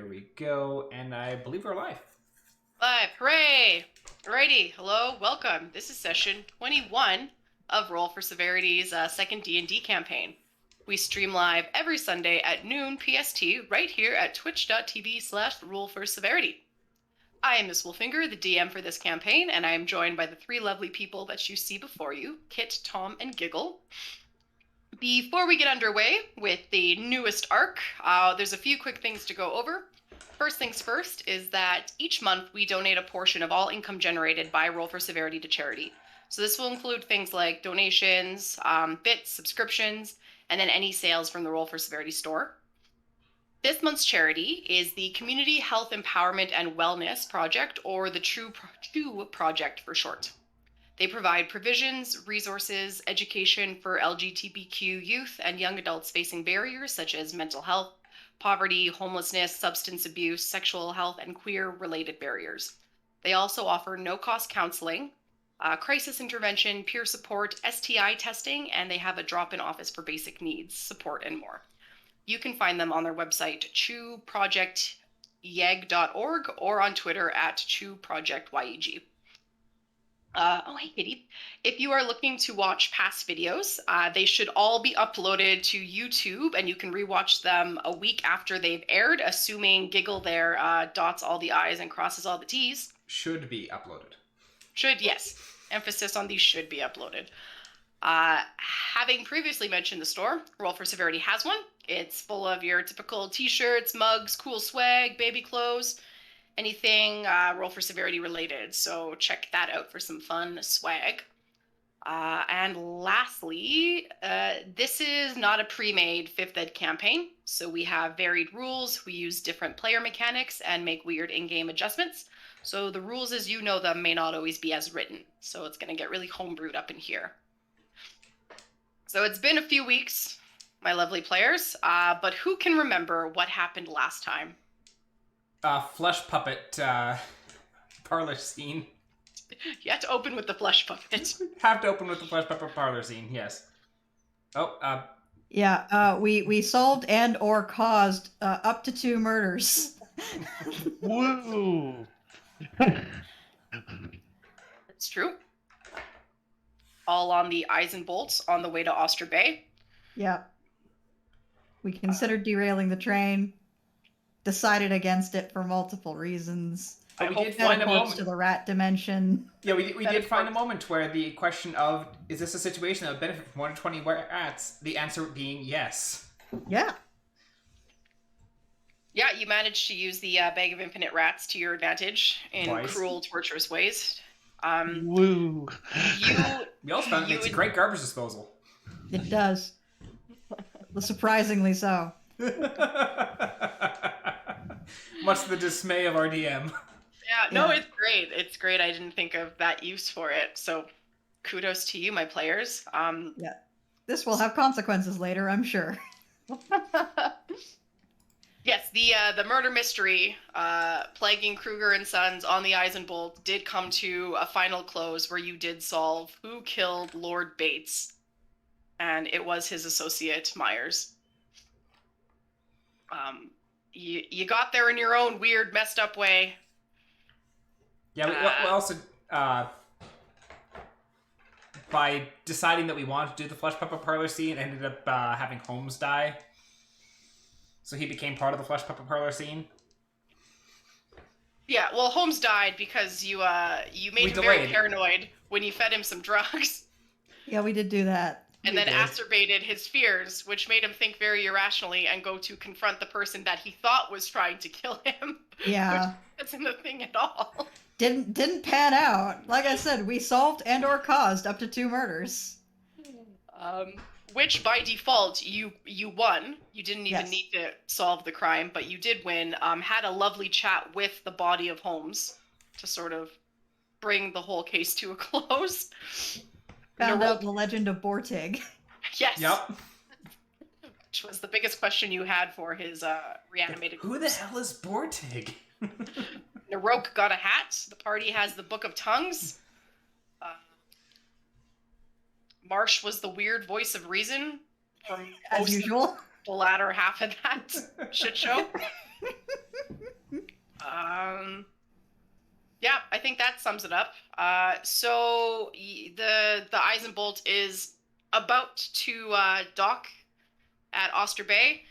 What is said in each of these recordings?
we go, and I believe we're live. Live, hooray! Alrighty, hello, welcome. This is session 21 of Roll for Severity's second D&D campaign. We stream live every Sunday at noon PST right here at twitch.tv/rollforseverity. I am Miss Wolfinger, the DM for this campaign, and I am joined by the three lovely people that you see before you, Kit, Tom, and Giggle. Before we get underway with the newest arc, there's a few quick things to go over. First things first is that each month we donate a portion of all income generated by Roll for Severity to charity. So this will include things like donations, bits, subscriptions, and then any sales from the Roll for Severity store. This month's charity is the Community Health Empowerment and Wellness Project, or the True Project for short. They provide provisions, resources, education for LGBTQ youth and young adults facing barriers such as mental health, poverty, homelessness, substance abuse, sexual health, and queer-related barriers. They also offer no-cost counseling, crisis intervention, peer support, STI testing, and they have a drop-in office for basic needs, support, and more. You can find them on their website, chewprojectyeg.org, or on Twitter at chewprojectyeg. Hey, Kitty. If you are looking to watch past videos, they should all be uploaded to YouTube, and you can rewatch them a week after they've aired, assuming Giggle there dots all the I's and crosses all the T's. Should be uploaded. Should, yes. Emphasis on these should be uploaded. Having previously mentioned the store, Roll for Severity has one. It's full of your typical t-shirts, mugs, cool swag, baby clothes, anything Roll for Severity related, so check that out for some fun swag. And lastly, this is not a pre-made 5th Ed campaign, so we have varied rules, we use different player mechanics, and make weird in-game adjustments. So the rules as you know them may not always be as written, so it's going to get really homebrewed up in here. So it's been a few weeks, my lovely players, but who can remember what happened last time? Flesh puppet parlor scene. You have to open with the flesh puppet. Have to open with the flesh puppet parlor scene, yes. Oh, Yeah, we solved and or caused up to 2 murders. Woo! It's true. All on the eyes and bolts on the way to Oster Bay. Yeah. We considered derailing the train. Decided against it for multiple reasons. we did find a moment to the rat dimension. Yeah, we did find a moment where the question of, is this a situation that would benefit from 120 rats? The answer being yes. Yeah. Yeah, you managed to use the bag of infinite rats to your advantage in Twice. Cruel, torturous ways. Woo! We also found it makes a great garbage disposal. It does. Surprisingly so. Much to the dismay of our DM. Yeah, no, it's great. It's great. I didn't think of that use for it. So kudos to you, my players. Yeah. This will have consequences later, I'm sure. Yes, the murder mystery plaguing Kruger and Sons on the Eisenbolt did come to a final close where you did solve who killed Lord Bates, and it was his associate Myers. You got there in your own weird, messed up way. Yeah, we also, by deciding that we wanted to do the flesh puppet parlor scene, ended up having Holmes die. So he became part of the flesh puppet parlor scene. Yeah, well, Holmes died because you made him very paranoid when you fed him some drugs. Yeah, we did do that. And then acerbated his fears, which made him think very irrationally and go to confront the person that he thought was trying to kill him. Yeah. Which isn't a thing at all. Didn't pan out. Like I said, we solved and or caused up to 2 murders. Which by default you won. You didn't even Yes. need to solve the crime, but you did win. Had a lovely chat with the body of Holmes to sort of bring the whole case to a close. Found out the legend of Bortig. Yes. Yep. Which was the biggest question you had for his reanimated Who the hell is Bortig? Naroke got a hat. The party has the Book of Tongues. Marsh was the weird voice of reason from As usual. the latter half of that shit show. Yeah, I think that sums it up. So the Eisenbolt is about to dock at Oster Bay.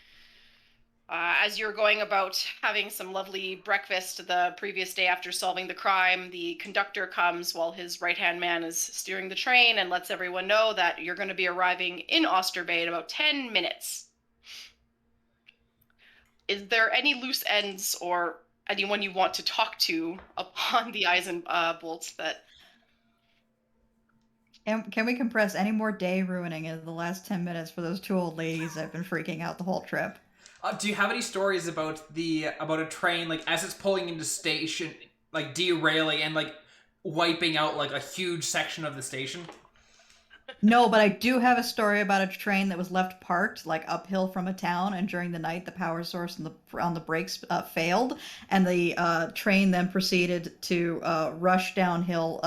As you're going about having some lovely breakfast the previous day after solving the crime, the conductor comes while his right-hand man is steering the train and lets everyone know that you're going to be arriving in Oster Bay in about 10 minutes. Is there any loose ends or anyone you want to talk to upon the Eisenbolt that... And can we compress any more day ruining in the last 10 minutes for those two old ladies that have been freaking out the whole trip? Do you have any stories about a train, like, as it's pulling into station, like, derailing and, like, wiping out, like, a huge section of the station? No, but I do have a story about a train that was left parked, like, uphill from a town, and during the night the power source on the brakes failed, and the train then proceeded to rush downhill,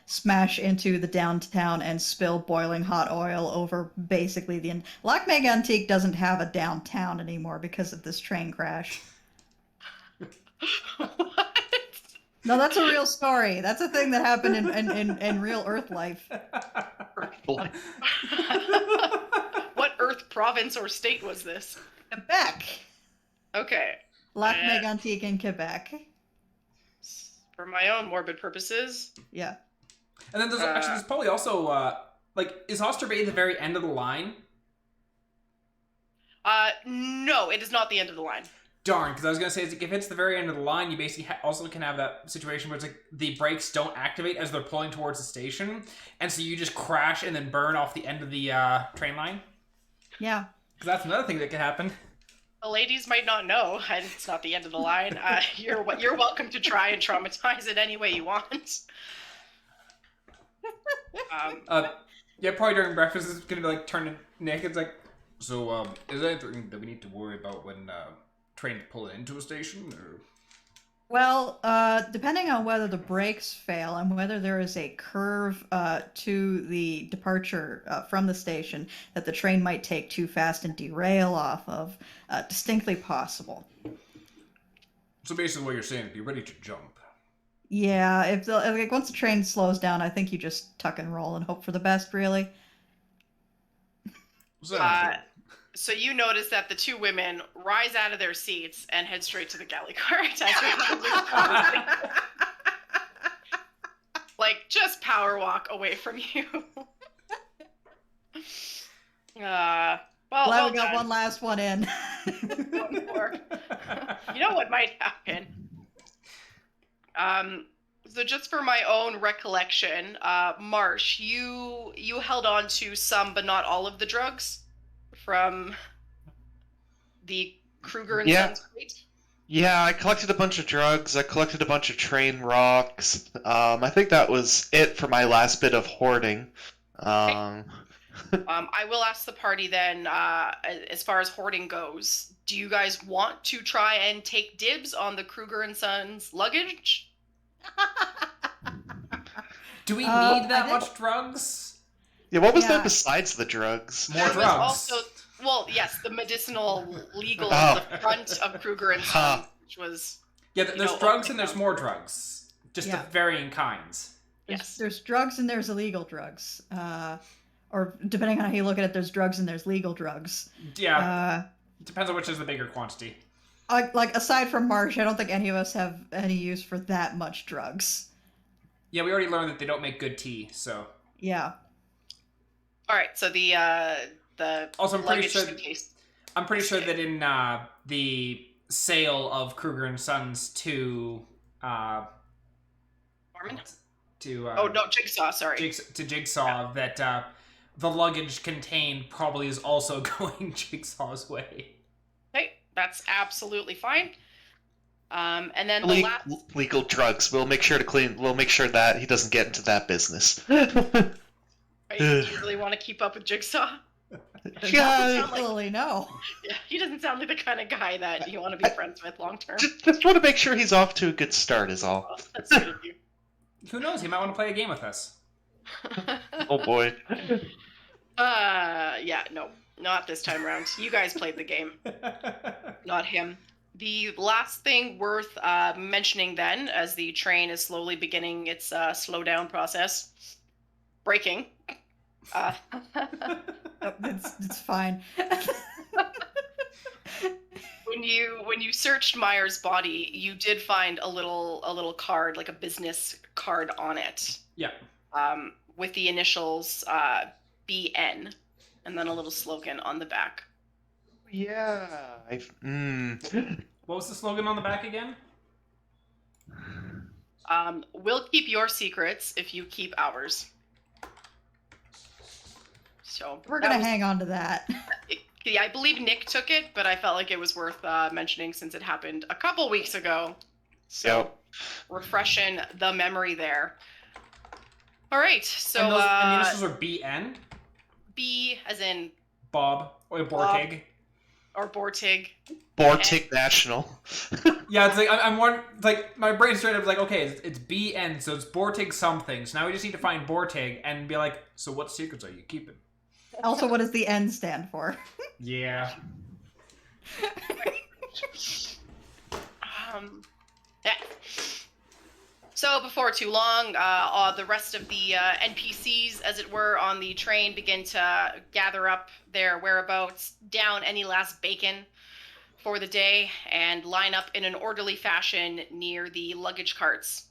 smash into the downtown, and spill boiling hot oil over basically the... Lac Mégantic doesn't have a downtown anymore because of this train crash. What? No, that's a real story. That's a thing that happened in real Earth life. What Earth province or state was this? Quebec. Okay. Lac Mégantic in Quebec. For my own morbid purposes. Yeah. And then there's probably also, like, is Oster Bay the very end of the line? No, it is not the end of the line. Darn, because I was going to say, if it's the very end of the line, you basically also can have that situation where it's like the brakes don't activate as they're pulling towards the station, and so you just crash and then burn off the end of the train line. Yeah. Because that's another thing that could happen. The ladies might not know, and it's not the end of the line. You're welcome to try and traumatize it any way you want. Yeah, probably during breakfast, it's going to be like turning Nick. It's like, so, is there anything that we need to worry about when train pull into a station? Or... Well, depending on whether the brakes fail and whether there is a curve to the departure from the station that the train might take too fast and derail off of, distinctly possible. So basically what you're saying is be ready to jump. Yeah, if once the train slows down, I think you just tuck and roll and hope for the best, really. So you notice that the two women rise out of their seats and head straight to the galley cart. Like, just power walk away from you. Well, Glad we got one last one in. One more. You know what might happen? So just for my own recollection, Marsh, you held on to some but not all of the drugs from the Kruger and Sons crate? Yeah, I collected a bunch of drugs. I collected a bunch of train rocks. I think that was it for my last bit of hoarding. I will ask the party then, as far as hoarding goes, do you guys want to try and take dibs on the Kruger and Sons luggage? Do we need that much drugs? Yeah, what was there besides the drugs? More drugs. Also, well, yes, the medicinal legal on the front of Kruger and Sons, which was... Yeah, there's drugs and there's more drugs. Just of varying kinds. There's drugs and there's illegal drugs. Or depending on how you look at it, there's drugs and there's legal drugs. Yeah. Depends on which is the bigger quantity. Like, aside from Marsh, I don't think any of us have any use for that much drugs. Yeah, we already learned that they don't make good tea, so... Yeah. Alright, so the also, I'm pretty sure suitcase. that in the sale of Kruger and Sons to... Norman? Jigsaw, sorry. Jigsaw, that the luggage contained probably is also going Jigsaw's way. Okay, that's absolutely fine. And then legal drugs. We'll make sure to clean. We'll make sure that he doesn't get into that business. Do you really want to keep up with Jigsaw? No. Yeah, he doesn't sound like the kind of guy that you want to be friends with long term. Just want to make sure he's off to a good start, is all. Well, that's good of you. Who knows? He might want to play a game with us. Oh boy. Yeah, no, not this time around. You guys played the game, not him. The last thing worth mentioning then, as the train is slowly beginning its slow down process, braking. Oh, it's fine. When you searched Meyer's body, you did find a little card, like a business card on it, Yeah. with the initials BN, and then a little slogan on the back. Yeah. What was the slogan on the back again? We'll keep your secrets if you keep ours. So We're gonna hang on to that. Yeah, I believe Nick took it, but I felt like it was worth mentioning since it happened a couple weeks ago. So Yep. refreshing the memory there. All right, so And the initials are BN? B as in Bob or Bortig. or Bortig. Baltic National. Yeah, it's like I'm one. Like my brain straight up was like, okay, it's BN, so it's Bortig something. So now we just need to find Bortig and be like, so what secrets are you keeping? Also, what does the N stand for? Yeah. Yeah. So before too long, the rest of the NPCs, as it were, on the train begin to gather up their whereabouts, down any last bacon for the day, and line up in an orderly fashion near the luggage carts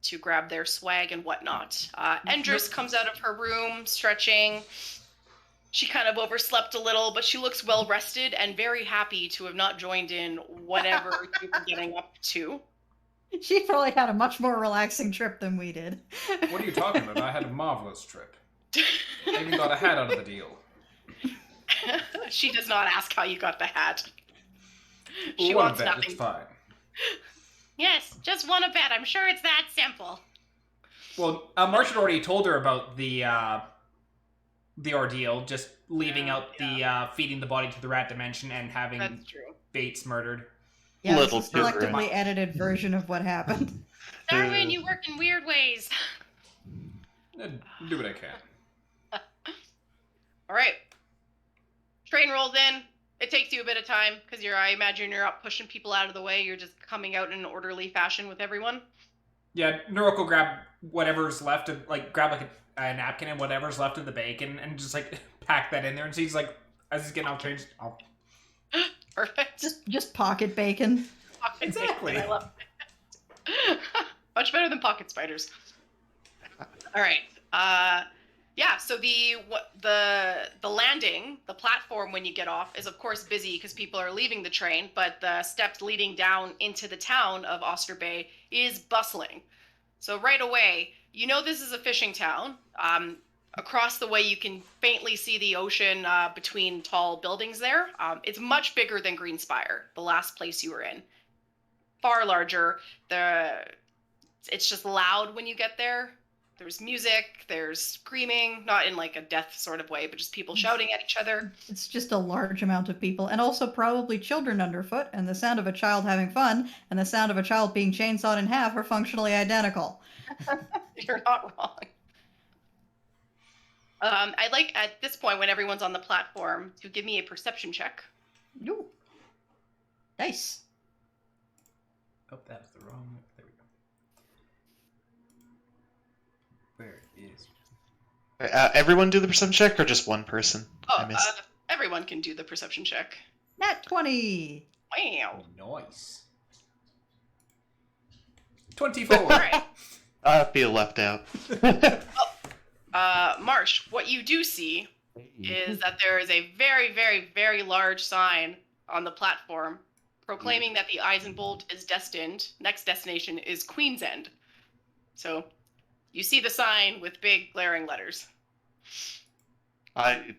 to grab their swag and whatnot. Endris comes out of her room, stretching. She kind of overslept a little, but she looks well rested and very happy to have not joined in whatever you were getting up to. She probably had a much more relaxing trip than we did. What are you talking about? I had a marvelous trip. I even got a hat out of the deal. She does not ask how you got the hat. She One wants bet, nothing. it's fine. Yes, just want to bet. I'm sure it's that simple. Well, Marsh had already told her about the ordeal, just leaving out the feeding the body to the rat dimension and having That's true. Bates murdered. Yeah, it's Little a selectively edited version of what happened. Darwin, you work in weird ways. Do what I can. All right. Train rolls in. It takes you a bit of time because I imagine you're up pushing people out of the way. You're just coming out in an orderly fashion with everyone. Yeah, Naroke will grab whatever's left of, like, grab like a napkin and whatever's left of the bacon and just like pack that in there. And so he's like, as he's getting off train, Perfect. Just pocket bacon. Pocket Exactly. bacon, I love it. Much better than pocket spiders. All right. Yeah. So the landing, the platform when you get off is of course busy because people are leaving the train, but the steps leading down into the town of Oster Bay is bustling. So right away, you know this is a fishing town. Across the way, you can faintly see the ocean between tall buildings there. It's much bigger than Greenspire, the last place you were in. Far larger. It's just loud when you get there. There's music, there's screaming, not in like a death sort of way, but just people shouting at each other. It's just a large amount of people, and also probably children underfoot, and the sound of a child having fun and the sound of a child being chainsawed in half are functionally identical. You're not wrong. I'd like, at this point, when everyone's on the platform, to give me a perception check. Ooh. Nice. oh, that was the wrong. There we go. Where is? Everyone do the perception check, or just one person? I Oh, missed. everyone can do the perception check. Nat 20. Wow. Nice. 24. All right. I feel left out. Marsh, what you do see is that there is a very, very, very large sign on the platform proclaiming that the Eisenbolt is destined. Next destination is Queen's End. So you see the sign with big glaring letters. I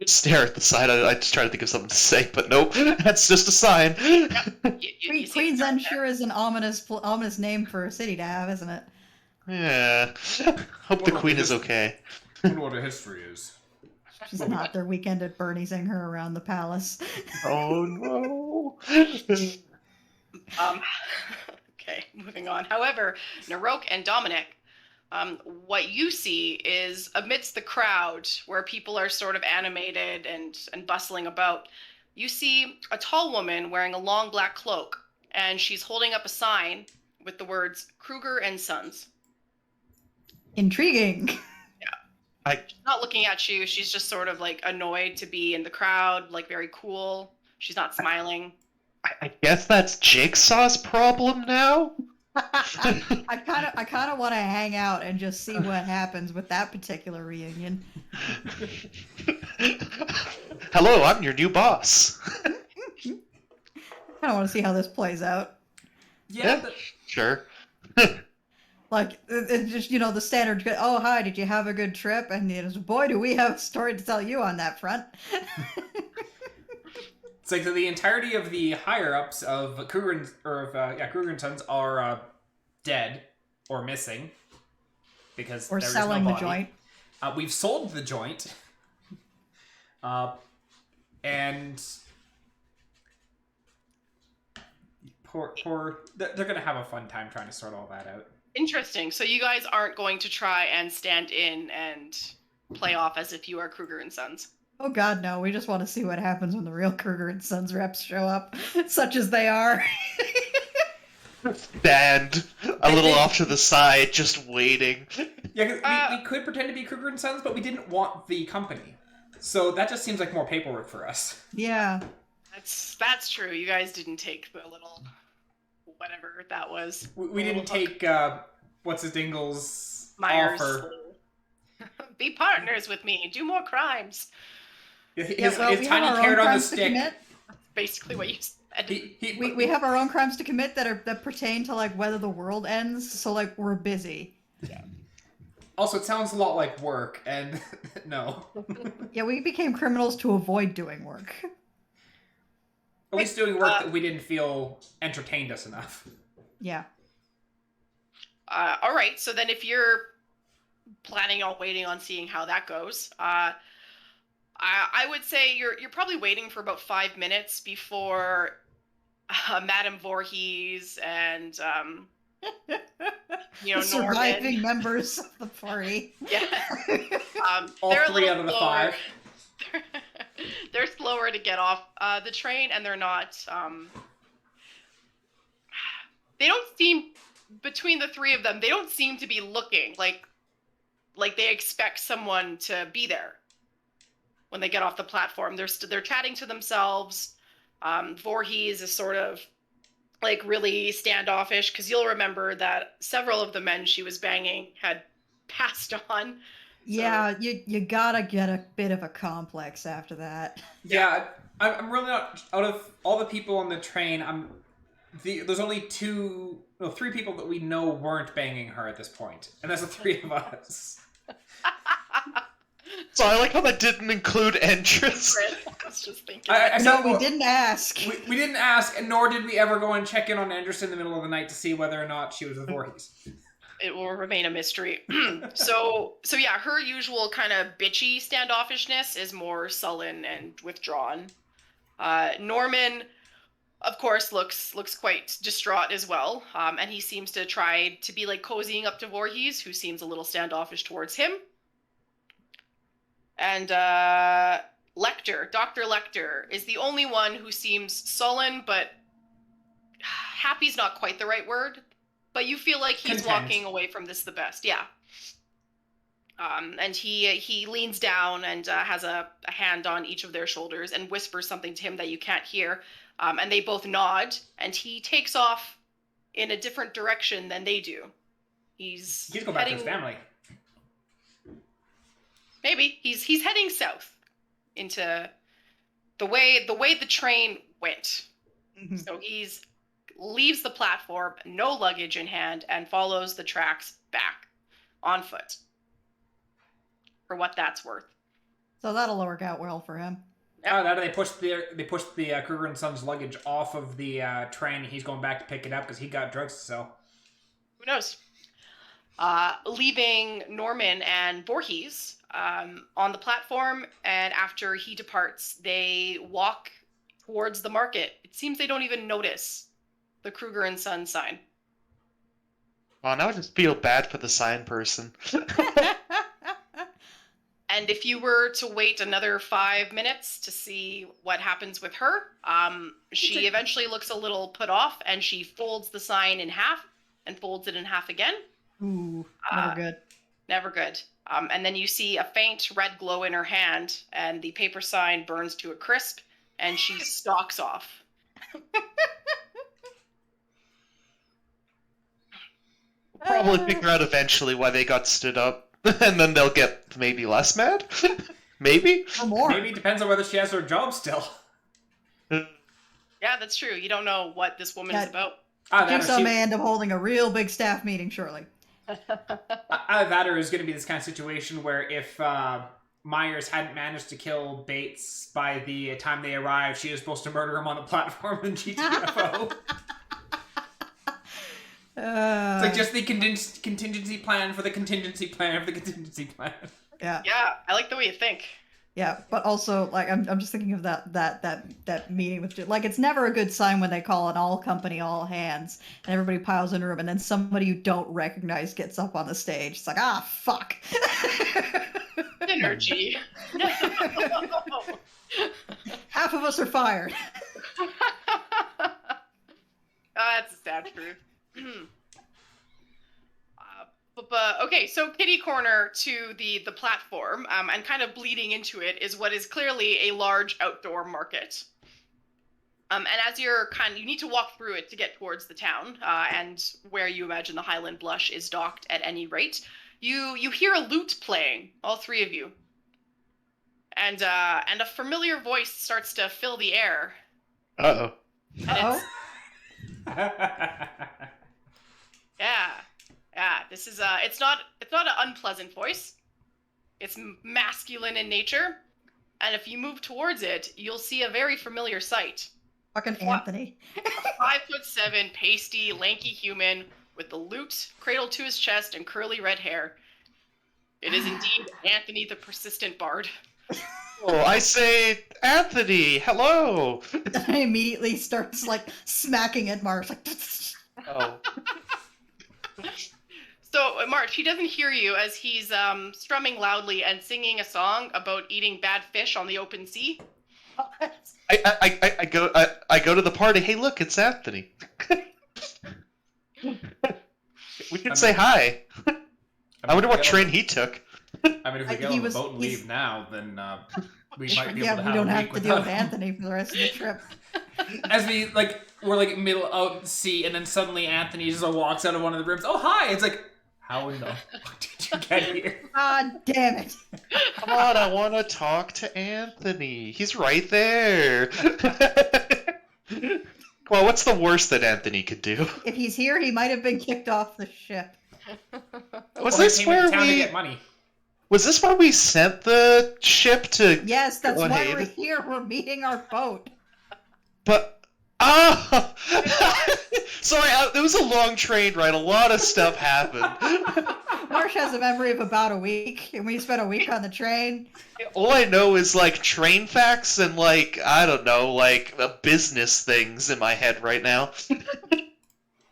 stare at the sign. I just try to think of something to say, but nope, that's just a sign. You see Queen's the sign End there. sure is an ominous name for a city to have, isn't it? Yeah. Hope the queen is okay. I wonder what her history is. She's not their weekend at Bernie'sing her around the palace. Oh no. Okay, moving on. However, Naroke and Dominic, what you see is amidst the crowd where people are sort of animated and bustling about, you see a tall woman wearing a long black cloak, and she's holding up a sign with the words Kruger and Sons. Intriguing. She's not looking at you. She's just sort of like annoyed to be in the crowd, like very cool. She's not smiling. I guess that's Jigsaw's problem now? I kind of want to hang out and just see what happens with that particular reunion. Hello, I'm your new boss. I kind of want to see how this plays out. Yeah. Sure. Like, it's just, the standard, oh, hi, did you have a good trip? And it is, boy, do we have a story to tell you on that front. It's like the entirety of the higher-ups of Kruger and Sons are dead or missing. Because or there selling is no the body. joint. We've sold the joint. And... They're going to have a fun time trying to sort all that out. Interesting. So you guys aren't going to try and stand in and play off as if you are Kruger and Sons. Oh God, no! We just want to see what happens when the real Kruger and Sons reps show up, such as they are. Stand a little off to the side, just waiting. Yeah, because we could pretend to be Kruger and Sons, but we didn't want the company. So that just seems like more paperwork for us. Yeah. That's true. You guys didn't take the little whatever that was. We didn't take what's his dingle's Myers. offer. Be partners with me. Do more crimes. His tiny carrot on the stick. Basically what you said. We have our own crimes to commit that pertain to like whether the world ends. So like we're busy. Yeah. Also, it sounds a lot like work, and no. Yeah, we became criminals to avoid doing work. At least doing work that we didn't feel entertained us enough. Yeah. All right. So then, if you're planning on waiting on seeing how that goes, I would say you're probably waiting for about 5 minutes before Madame Voorhees and the surviving Norman. members of the party. Yeah. All they're 3 out of the 5. They're slower to get off the train, and they're not. They don't seem, between the 3 of them, they don't seem to be looking like they expect someone to be there when they get off the platform. They're chatting to themselves. Voorhees is sort of like really standoffish, because you'll remember that several of the men she was banging had passed on. Yeah, you gotta get a bit of a complex after that. Yeah, I'm really not, out of all the people on the train, there's only 3 people that we know weren't banging her at this point, and that's the 3 of us. So I like how that didn't include entrance. I was just thinking. We didn't ask. We didn't ask, and nor did we ever go and check in on Andress in the middle of the night to see whether or not she was with Voorhees. It will remain a mystery. So yeah, her usual kind of bitchy standoffishness is more sullen and withdrawn. Norman, of course, looks quite distraught as well, and he seems to try to be like cozying up to Voorhees, who seems a little standoffish towards him. And Dr. Lecter, is the only one who seems sullen, but happy's not quite the right word. But you feel like he's walking away from this the best, yeah. And he leans down and has a hand on each of their shoulders and whispers something to him that you can't hear. And they both nod, and he takes off in a different direction than they do. He's going back to his family. Maybe he's heading south into the way the train went. Mm-hmm. So he's leaves the platform, no luggage in hand, and follows the tracks back on foot. For what that's worth. So that'll work out well for him. Yep. Oh, they pushed the Kruger and Sons luggage off of the train. He's going back to pick it up because he got drugs to sell. Who knows? Leaving Norman and Voorhees on the platform, and after he departs, they walk towards the market. It seems they don't even notice the Kruger and Sons sign. Oh, now I just feel bad for the sign person. And if you were to wait another 5 minutes to see what happens with her, she eventually looks a little put off, and she folds the sign in half and folds it in half again. Ooh, never good. Never good. And then you see a faint red glow in her hand, and the paper sign burns to a crisp, and she stalks off. Probably figure out eventually why they got stood up, and then they'll get maybe less mad? Maybe? Or more. Maybe it depends on whether she has her job still. Yeah, that's true. You don't know what this woman is about. Jigsaw may end up holding a real big staff meeting shortly. That or is going to be this kind of situation where if Myers hadn't managed to kill Bates by the time they arrived, she was supposed to murder him on the platform in GTFO. It's like just the contingency plan for the contingency plan for the contingency plan. Yeah. Yeah, I like the way you think. Yeah, but also, like, I'm just thinking of that meeting with, like, it's never a good sign when they call an all company, all hands, and everybody piles in a room, and then somebody you don't recognize gets up on the stage. It's like, ah, fuck. Energy. Half of us are fired. That's a sad truth. Okay, so kitty corner to the platform, and kind of bleeding into it is what is clearly a large outdoor market. And as you need to walk through it to get towards the town, and where you imagine the Highland Blush is docked at any rate. You hear a lute playing, all three of you, and a familiar voice starts to fill the air. Uh-oh. Oh. Yeah, this is it's not an unpleasant voice. It's masculine in nature, and if you move towards it, you'll see a very familiar sight. Fucking Anthony. 5'7", pasty, lanky human with the lute cradled to his chest and curly red hair. It is indeed Anthony the persistent bard. Oh, I say, Anthony, hello. I immediately starts, like, smacking at Marsh, like, Oh. So, March, he doesn't hear you as he's strumming loudly and singing a song about eating bad fish on the open sea. I go to the party. Hey, look, it's Anthony. We can say hi. I wonder what train he took. I mean, if we get on the boat and leave now, then we might be able to have we don't a have week to deal with without Anthony for the rest of the trip. As we're middle out at sea, and then suddenly Anthony just walks out of one of the rooms. Oh, hi! It's like, how in the fuck did you get here? God damn it. Come on, I want to talk to Anthony. He's right there. Well, what's the worst that Anthony could do? If he's here, he might have been kicked off the ship. Was this where to get money? Was this where we sent the ship to? Yes, that's why Goliath? we're here. We're meeting our boat. But sorry, it was a long train ride. A lot of stuff happened. Marsh has a memory of about a week, and we spent a week on the train. All I know is like train facts and I don't know, business things in my head right now.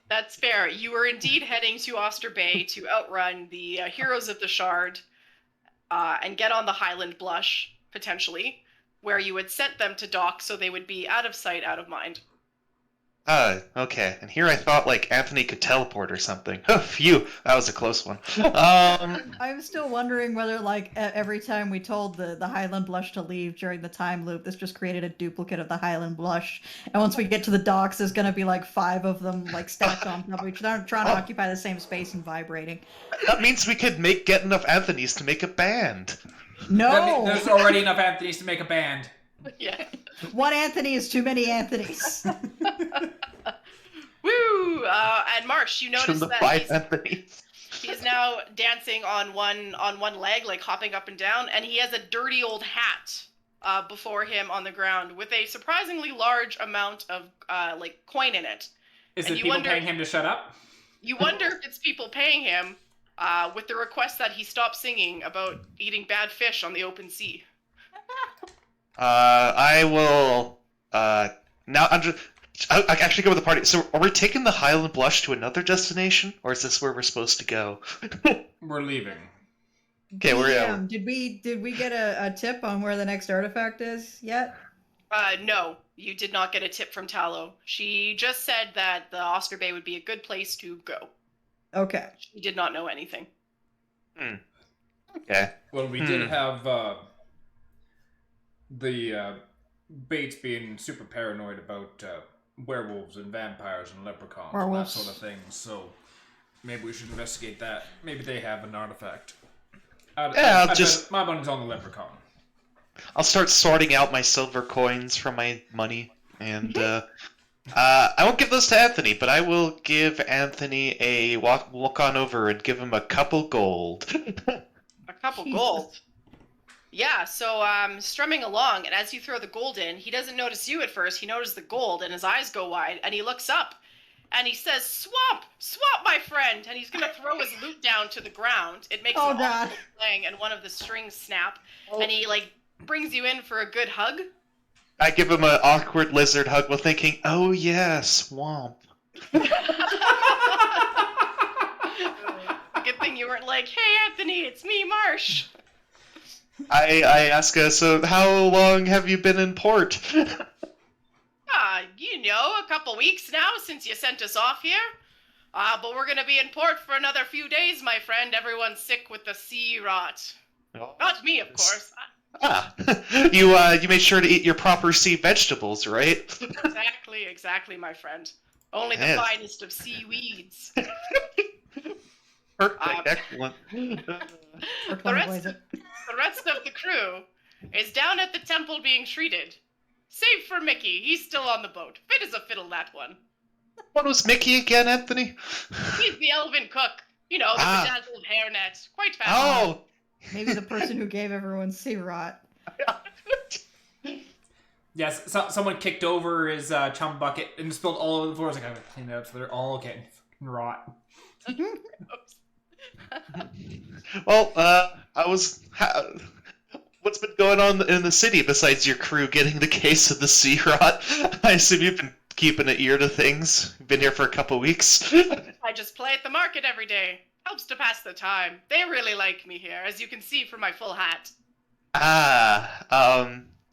That's fair. You were indeed heading to Oster Bay to outrun the heroes of the Shard and get on the Highland Blush, potentially, where you had sent them to dock so they would be out of sight, out of mind. Okay. And here I thought Anthony could teleport or something. Oh, phew, that was a close one. I'm still wondering whether, every time we told the Highland Blush to leave during the time loop, this just created a duplicate of the Highland Blush. And once we get to the docks, there's going to be 5 of them stacked on top of each other, trying to occupy the same space and vibrating. That means we could get enough Anthonys to make a band. No! There's already enough Anthonys to make a band. Yeah. One Anthony is too many Anthonys. Woo! And Marsh, you notice that Anthonys. he is now dancing on one leg, hopping up and down, and he has a dirty old hat before him on the ground with a surprisingly large amount of coin in it. Is it people paying him to shut up? You wonder if it's people paying him with the request that he stop singing about eating bad fish on the open sea. I will now. I actually go with the party. So, are we taking the Highland Blush to another destination, or is this where we're supposed to go? We're leaving. Okay, we're Did we get a tip on where the next artifact is yet? No, you did not get a tip from Tallow. She just said that the Oster Bay would be a good place to go. Okay. She did not know anything. okay. Well, we did have the Bates being super paranoid about werewolves and vampires and leprechauns Werewolves. and that sort of thing, so maybe we should investigate that. Maybe they have an artifact. I'll just... My money's on the leprechaun. I'll start sorting out my silver coins from my money, and I won't give those to Anthony, but I will give Anthony a walk on over and give him a couple gold. A couple Jesus. gold. Yeah, so strumming along, and as you throw the gold in, he doesn't notice you at first. He notices the gold, and his eyes go wide, and he looks up, and he says, "Swamp! Swamp, my friend!" And he's gonna throw his loot down to the ground. It makes an awful clang, and one of the strings snap, and he, brings you in for a good hug. I give him an awkward lizard hug while thinking, oh yeah, swamp. Good thing you weren't like, "Hey, Anthony, it's me, Marsh." I ask her, so how long have you been in port? A couple weeks now since you sent us off here. But we're gonna be in port for another few days, my friend. Everyone's sick with the sea rot. Not me, of course. You made sure to eat your proper sea vegetables, right? Exactly, my friend. Only the finest of seaweeds. Perfect, excellent. The rest of the crew is down at the temple being treated. Save for Mickey, he's still on the boat. Fit as a fiddle, that one. What was Mickey again, Anthony? He's the elven cook. The bedazzled hairnet. Quite fast. Oh! Maybe the person who gave everyone sea rot. Yes, someone kicked over his chum bucket and spilled all over the floor. I was like, I gotta clean it up so they're all getting fucking rot. Well, what's been going on in the city besides your crew getting the case of the sea rot? I assume you've been keeping an ear to things. You've been here for a couple weeks. I just play at the market every day. Helps to pass the time. They really like me here, as you can see from my full hat.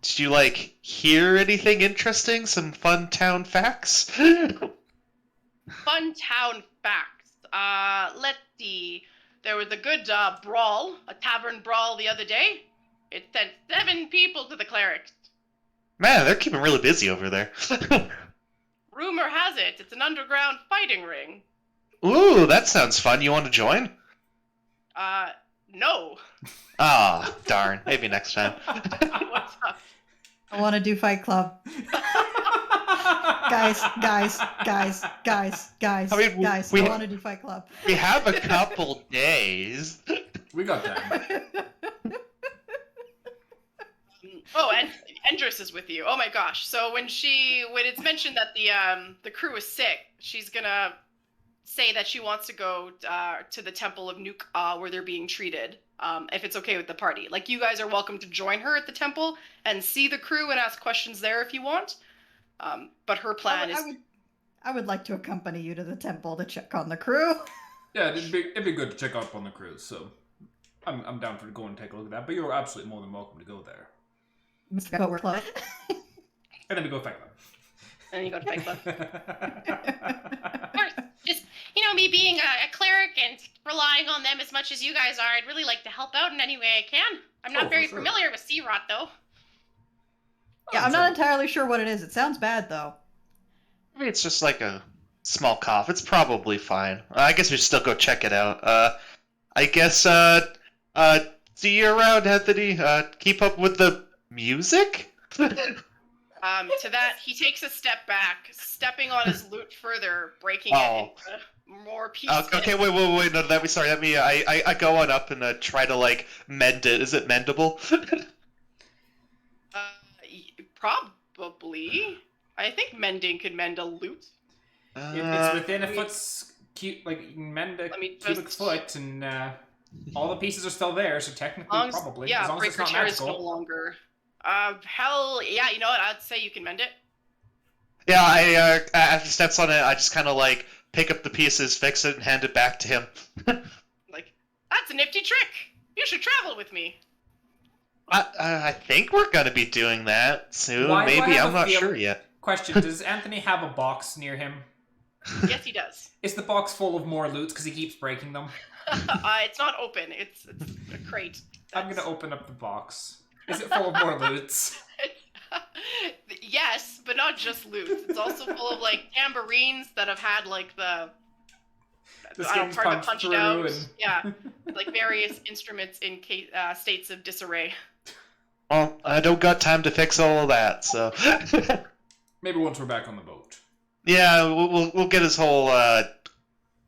Did you, hear anything interesting? Some fun town facts? Fun town facts. Let's see. There was a good brawl, a tavern brawl the other day. It sent 7 people to the cleric. Man, they're keeping really busy over there. Rumor has it, it's an underground fighting ring. Ooh, that sounds fun. You want to join? No. Ah, darn. Maybe next time. What's up? I want to do Fight Club. guys. I mean, I want to do Fight Club. We have a couple days. We got time. Oh, and Endress is with you. Oh my gosh. So when it's mentioned that the crew is sick, she's gonna say that she wants to go to the Temple of Nuke where they're being treated. If it's okay with the party. You guys are welcome to join her at the temple and see the crew and ask questions there if you want. But her plan is... I would like to accompany you to the temple to check on the crew. Yeah, it'd be good to check up on the crew, so I'm down for going and take a look at that, but you're absolutely more than welcome to go there. Go work club. And then we go fight club. And then you go to Fight Club. Of course, just, me being a cleric and relying on them as much as you guys are, I'd really like to help out in any way I can. I'm not very familiar with sea rot, though. Yeah, I'm not entirely sure what it is. It sounds bad, though. Maybe it's just a small cough. It's probably fine. I guess we should still go check it out. I guess, see you around, Anthony. Keep up with the music? To that, he takes a step back, stepping on his loot further, breaking it into more pieces. Okay, wait, no, let me, I go on up and try to, mend it. Is it mendable? Probably. I think mending could mend a loot. It's within a foot's you can mend a cubic foot, and all the pieces are still there, so technically, probably. Yeah, as long as it's not breaker chair is magical. no longer. Hell, yeah, you know what? I'd say you can mend it. Yeah, I after steps on it, I just kind of pick up the pieces, fix it, and hand it back to him. That's a nifty trick. You should travel with me. I think we're gonna be doing that soon. Why do I Maybe have I'm a not feeling- sure yet. Question, does Anthony have a box near him? Yes, he does. Is the box full of more loots because he keeps breaking them? It's not open. It's a crate. I'm gonna open up the box. Is it full of more loots? Yes, but not just loot. It's also full of like tambourines that have had like the strings part of it punched punched through out. and- Yeah, like various instruments in states of disarray. Well, I don't got time to fix all of that, so Maybe once we're back on the boat. yeah, we'll get his whole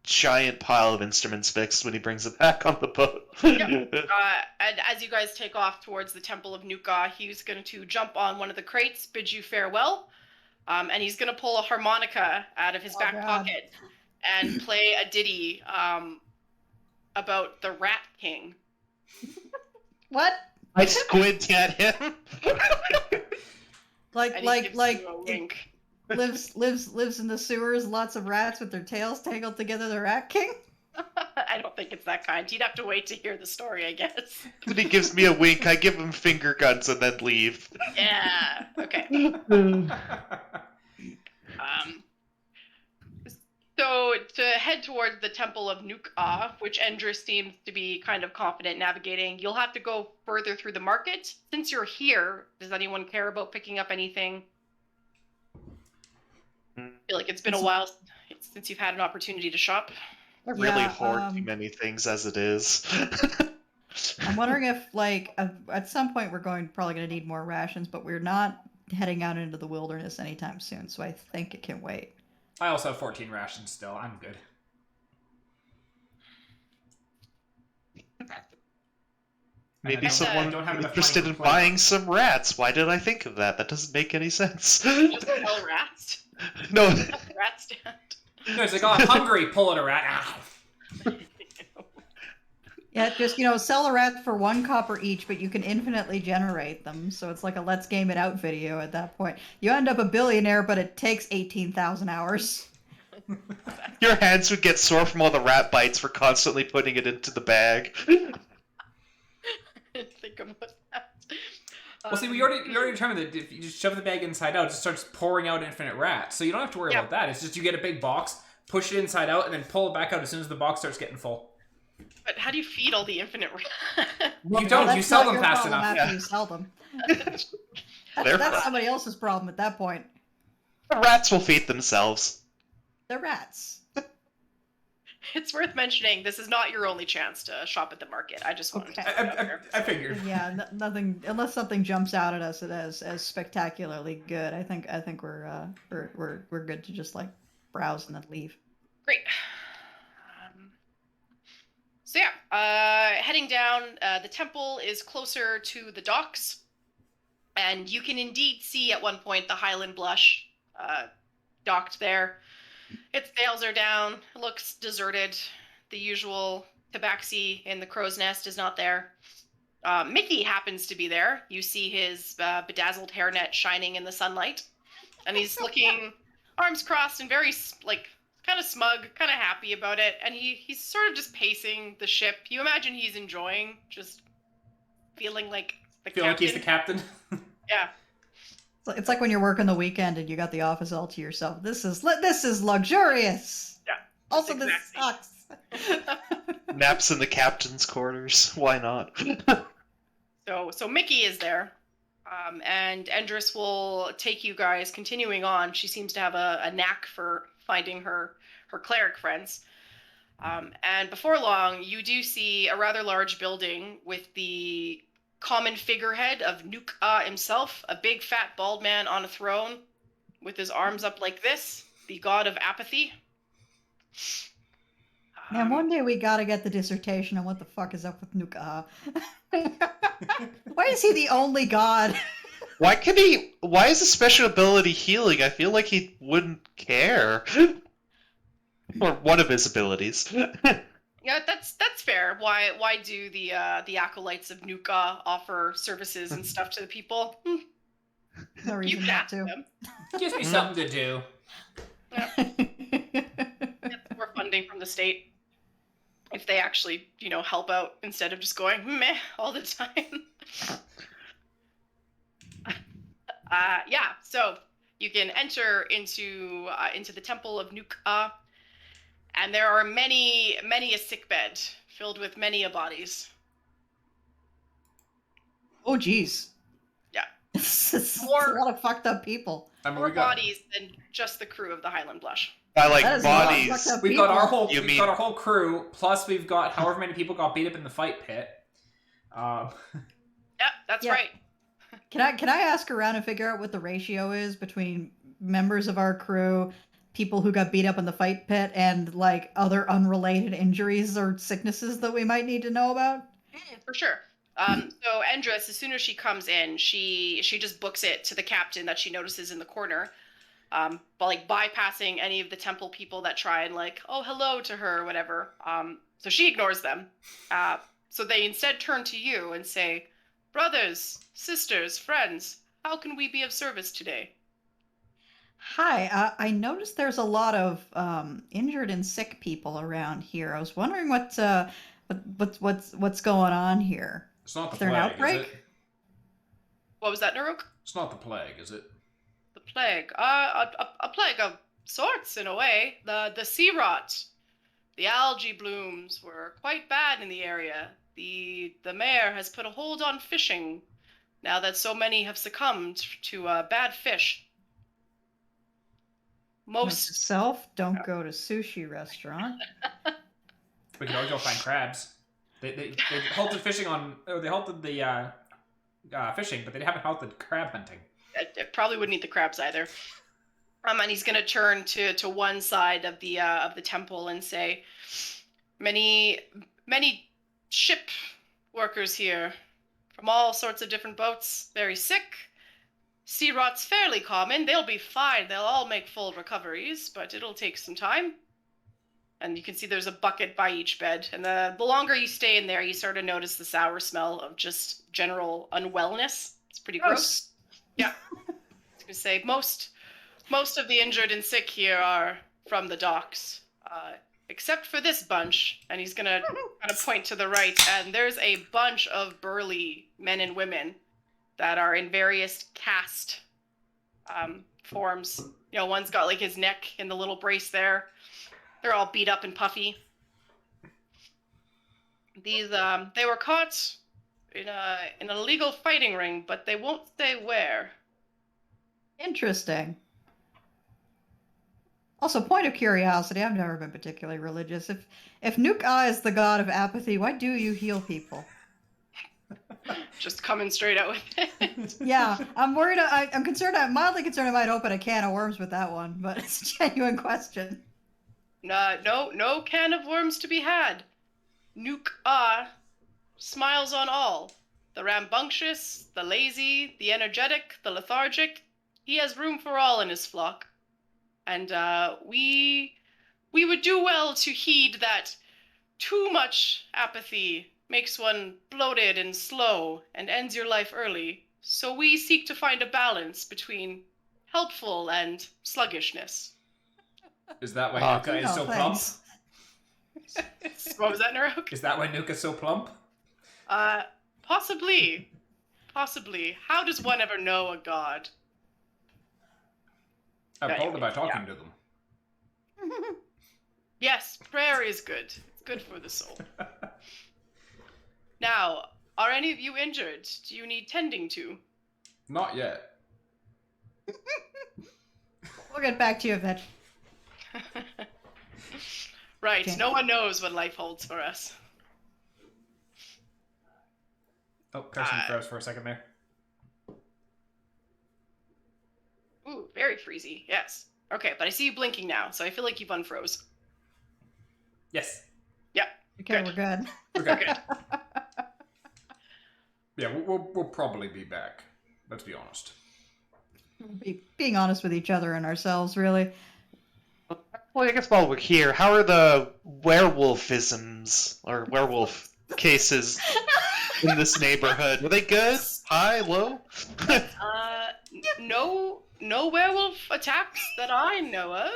giant pile of instruments fixed when he brings it back on the boat. And as you guys take off towards the Temple of Nuka, he's going to jump on one of the crates, bid you farewell, and he's going to pull a harmonica out of his back God. pocket and play a ditty about the Rat King. What? I squint at him. Like And he like gives like you a wink. lives in the sewers, lots of rats with their tails tangled together, the Rat King? I don't think it's that kind. You'd have to wait to hear the story, I guess. When he gives me a wink, I give him finger guns and then leave. Yeah. Okay. So to head towards the Temple of Nuka, which Endris seems to be kind of confident navigating, you'll have to go further through the market. Since you're here, does anyone care about picking up anything? I feel like it's been a while since you've had an opportunity to shop. I really Yeah, hoard too many things as it is. I'm wondering if, like, at some point we're probably going to need more rations, but we're not heading out into the wilderness anytime soon, so I think it can wait. I also have 14 rations still. I'm good. Maybe I someone don't have enough interested money in to play. buying some rats. Why did I think of that? That doesn't make any sense. Just sell rats. No, Rat stand. No, it's like, oh, I'm hungry. Pull it a rat. Ow. Yeah, just, sell the rats for 1 copper each, but you can infinitely generate them, so it's like a let's game it out video at that point. You end up a billionaire, but it takes 18,000 hours. your hands would get sore from all the rat bites for constantly putting it into the bag. Think about that. Well, see, we already determined that if you just shove the bag inside out, it just starts pouring out infinite rats. So you don't have to worry about that. It's just you get a big box, push it inside out, and then pull it back out as soon as the box starts getting full. But how do you feed all the infinite rats? You don't. That's You sell not them your fast problem enough. after Yeah. you sell them. They're That's fine. somebody else's problem at that point. The rats will feed themselves. They're rats. It's worth mentioning, this is not your only chance to shop at the market. I just wanted to Okay. put that out there. I figured. Yeah, nothing unless something jumps out at us as spectacularly good. I think we're good to just like browse and then leave. Great. So yeah, heading down, the temple is closer to the docks, and you can indeed see at one point the Highland Blush docked there. Its sails are down, it looks deserted. The usual tabaxi in the crow's nest is not there. Mickey happens to be there. You see his bedazzled hairnet shining in the sunlight, and he's looking arms crossed and very kind of smug, kind of happy about it, and he's sort of just pacing the ship. You imagine he's enjoying just feeling like the Feel captain. like he's the captain. Yeah. It's like when you're working the weekend and you got the office all to yourself. This is luxurious. Yeah, Also, exactly. this sucks. Naps in the captain's quarters. Why not? So Mickey is there, and Endris will take you guys continuing on. She seems to have a knack for finding her cleric friends. And before long, you do see a rather large building with the common figurehead of Nuka himself, a big fat bald man on a throne with his arms up like this, the god of apathy. Man, one day we gotta get the dissertation on what the fuck is up with Nuka. Why is he the only god? Why is his special ability healing? I feel like he wouldn't care. Or one of his abilities. Yeah, that's fair. Why do the acolytes of Nuka offer services and stuff to the people? No You reason can not ask to. them. Gives me something to do. Get more funding from the state. if they actually, help out instead of just going meh all the time. So you can enter into the temple of Nuka, and there are many a sickbed filled with many a bodies. Oh, geez. Yeah. It's a lot of fucked up people. More bodies than just the crew of the Highland Blush. I like That is a lot of bodies. fucked up We've got our people. whole got our whole crew, plus we've got however many people got beat up in the fight pit. Yeah, that's Yeah. right. Can I ask around and figure out what the ratio is between members of our crew, people who got beat up in the fight pit, and like other unrelated injuries or sicknesses that we might need to know about? For sure. So Endress, as soon as she comes in, she just books it to the captain that she notices in the corner, but like bypassing any of the temple people that try and like, oh, hello to her or whatever. So she ignores them. So they instead turn to you and say, brothers, sisters, friends, how can we be of service today? Hi, I noticed there's a lot of injured and sick people around here. I was wondering what's going on here. It's not the Is there an plague, outbreak? is it? What was that, Naroke? It's not the plague, is it? The plague. A plague of sorts, in a way. The sea rot. The algae blooms were quite bad in the area. The mayor has put a hold on fishing now that so many have succumbed to bad fish. Most Yourself, don't go to sushi restaurant. We could always go find crabs. They halted fishing they halted the fishing, but they haven't halted crab hunting. it probably wouldn't eat the crabs either. And he's going to turn to one side of the temple and say, many ship workers here from all sorts of different boats, very sick. Sea rot's fairly common. They'll be fine. They'll all make full recoveries, but it'll take some time. And you can see there's a bucket by each bed. And the longer you stay in there, you sort of notice the sour smell of just general unwellness. It's pretty gross. Yeah. I was going to say, most of the injured and sick here are from the docks, except for this bunch. And he's going to kind of point to the right, and there's a bunch of burly men and women that are in various caste forms. You know, one's got like his neck in the little brace there. They're all beat up and puffy. These they were caught in an illegal fighting ring, but they won't say where. Interesting. Also, point of curiosity, I've never been particularly religious. If Nuka is the god of apathy, why do you heal people? Just coming straight out with it. Yeah, I'm worried. I'm concerned. I'm mildly concerned I might open a can of worms with that one, but it's a genuine question. No can of worms to be had. Nuke smiles on all. The rambunctious, the lazy, the energetic, the lethargic. He has room for all in his flock. And we would do well to heed that too much apathy makes one bloated and slow and ends your life early. So we seek to find a balance between helpful and sluggishness. Is that why Nuka is No, so thanks. What was that, Naroke? plump? Is that why Nuka's so plump? Possibly. Possibly. How does one ever know a god? I've told them by talking to them. Yes, prayer is good. It's good for the soul. Now, are any of you injured? Do you need tending to? Not yet. We'll get back to you eventually. Right, Okay. no one knows what life holds for us. Oh, Carson froze for a second there. Ooh, very freezy, yes. Okay, but I see you blinking now, so I feel like you've unfroze. Yes. Yep. Okay, Good. we're good. We're good. Yeah, we'll probably be back. Let's be honest. Being honest with each other and ourselves, really. Well, I guess while we're here, how are the werewolfisms or werewolf cases in this neighborhood? Are they good? High? Low? No werewolf attacks that I know of,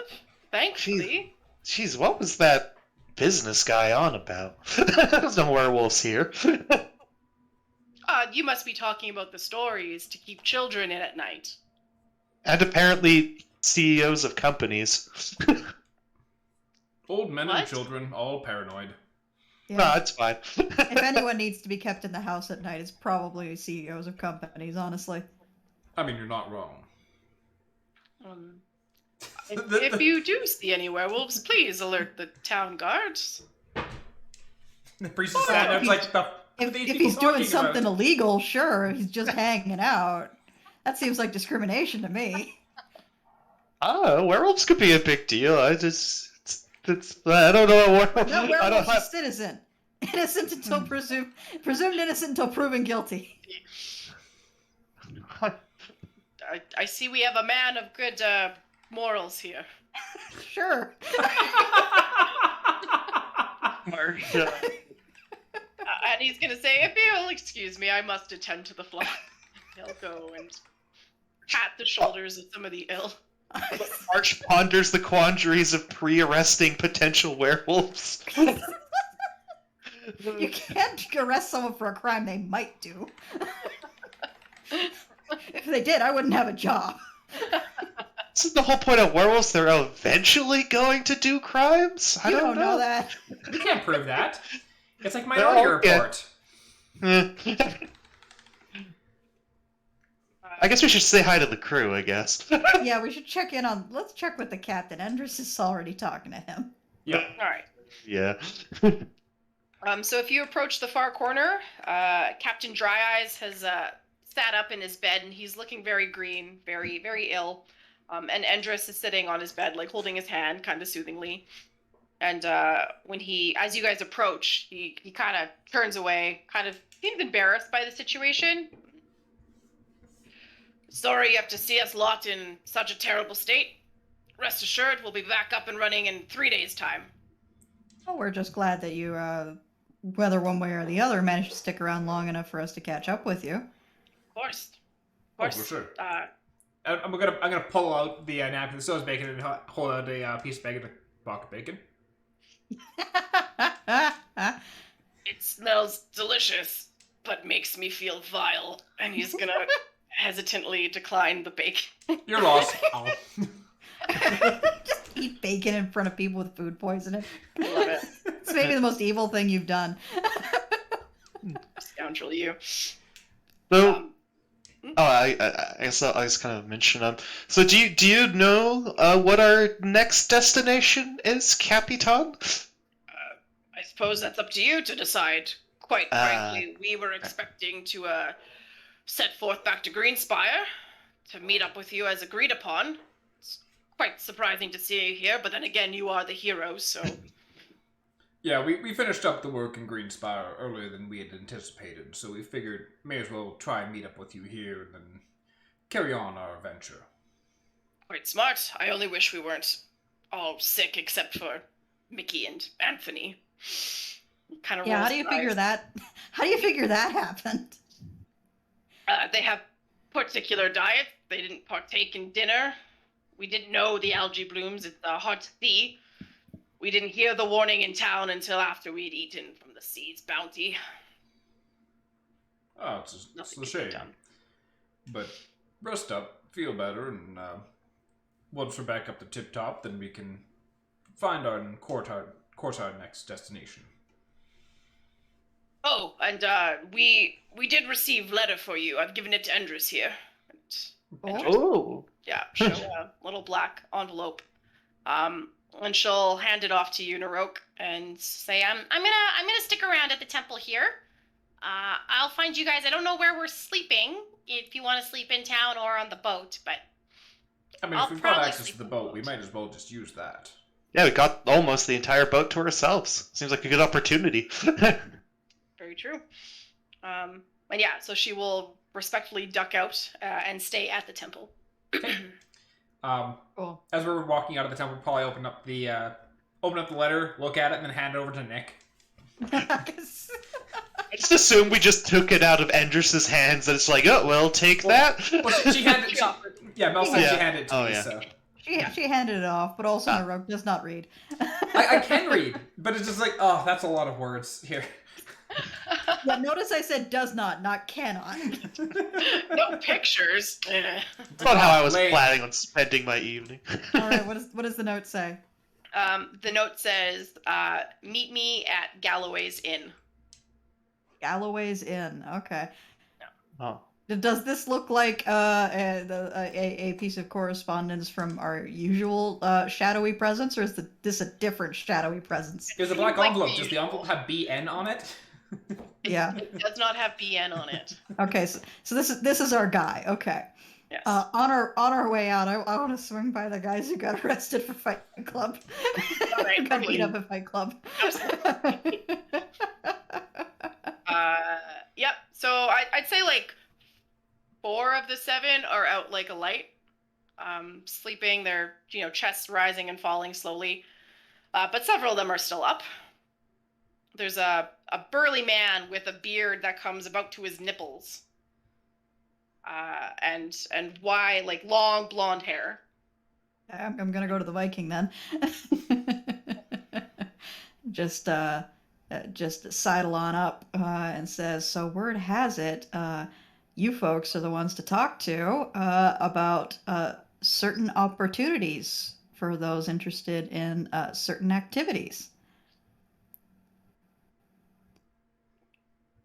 thankfully. Jeez, what was that business guy on about? There's no werewolves here. You must be talking about the stories to keep children in at night. And apparently CEOs of companies. Old men What? and children, all paranoid. Yeah. No, it's fine. If anyone needs to be kept in the house at night, it's probably CEOs of companies, honestly. I mean, you're not wrong. If you do see any werewolves, please alert the town guards. The priest is standing there, it's like, If he's doing something illegal, sure. If he's just hanging out, that seems like discrimination to me. Oh, werewolves could be a big deal. I don't know a werewolf. No, I don't werewolf's a have... citizen. Innocent until presumed innocent until proven guilty. I see we have a man of good morals here. Sure. Marsh. And he's gonna say, if you'll excuse me, I must attend to the flock. He'll go and pat the shoulders of some of the ill. Marsh ponders the quandaries of pre-arresting potential werewolves. You can't arrest someone for a crime they might do. If they did, I wouldn't have a job. Isn't the whole point of werewolves they're eventually going to do crimes? I You don't know that. We can't prove that. It's like Minority Report. I guess we should say hi to the crew, I guess. Yeah, we should check in on. Let's check with the captain. Endris is already talking to him. Yeah. All right. Yeah. So if you approach the far corner, Captain Dry Eyes has sat up in his bed, and he's looking very green, very, very ill. And Endris is sitting on his bed, like holding his hand, kind of soothingly. And as you guys approach, he kind of turns away, kind of seems embarrassed by the situation. Sorry you have to see us locked in such a terrible state. Rest assured, we'll be back up and running in 3 days' time. Oh, we're just glad that you, whether one way or the other, managed to stick around long enough for us to catch up with you. Of course. Oh, for sure. I'm gonna pull out the napkin that shows bacon and hold out a piece of bacon, a block of bacon. It smells delicious, but makes me feel vile. And he's gonna hesitantly decline the bacon. You're lost. Oh. Just eat bacon in front of people with food poisoning. I love it. It's maybe the most evil thing you've done. Scoundrel you. So, I guess I'll just kind of mention So do you know what our next destination is, Capitan? I suppose that's up to you to decide. Quite frankly, we were expecting to set forth back to Greenspire to meet up with you as agreed upon. It's quite surprising to see you here, but then again, you are the hero, so... Yeah, we finished up the work in Greenspire earlier than we had anticipated, so we figured may as well try and meet up with you here and then carry on our adventure. Quite smart. I only wish we weren't all sick except for Mickey and Anthony. Kind of Yeah, how do you figure that? How do you figure that happened? They have particular diets. They didn't partake in dinner. We didn't know the algae blooms. It's hard to see. We didn't hear the warning in town until after we'd eaten from the sea's bounty. Oh, it's a shame. But rest up, feel better, and once we're back up to tip top, then we can find our course our next destination. Oh, and we did receive letter for you. I've given it to Endris here. And Endris, Oh. yeah, show a little black envelope. And she'll hand it off to you, Naroke, and say, I'm gonna stick around at the temple here. I'll find you guys. I don't know where we're sleeping, if you want to sleep in town or on the boat, but I mean, if we've got access to the boat, we might as well just use that. Yeah, we got almost the entire boat to ourselves. Seems like a good opportunity. Very true. And yeah, so she will respectfully duck out and stay at the temple. Cool. As we're walking out of the temple, we'll probably open up the letter, look at it, and then hand it over to Nick. I just assume we just took it out of Endris's hands and it's like, oh, well, take that. Well, she handed it. Yeah, Mel said she handed it to me. Yeah. So. She handed it off, but also Ah. Naroke does not read. I can read, but it's just like, oh, that's a lot of words here. Yeah, notice I said does not cannot. No pictures. That's not how I was Lame. planning on spending my evening. All right, what does the note say? The note says, meet me at Galloway's Inn. Galloway's Inn. Okay. Oh. Does this look like a piece of correspondence from our usual shadowy presence, or is this a different shadowy presence? There's a black Like envelope. the Does the usual. envelope have BN on it? Yeah. It does not have BN on it. Okay, so this is our guy. Okay. Yes. On our way out, I want to swing by the guys who got arrested for Fight Club. All right, Who got totally. beat up at Fight Club. Yep. So I'd say like 4 of the 7 are out like a light, sleeping. Their chests rising and falling slowly, but several of them are still up. There's a burly man with a beard that comes about to his nipples, and like long blonde hair. I'm gonna go to the Viking then. just sidle on up and says, so word has it, you folks are the ones to talk to about certain opportunities for those interested in certain activities.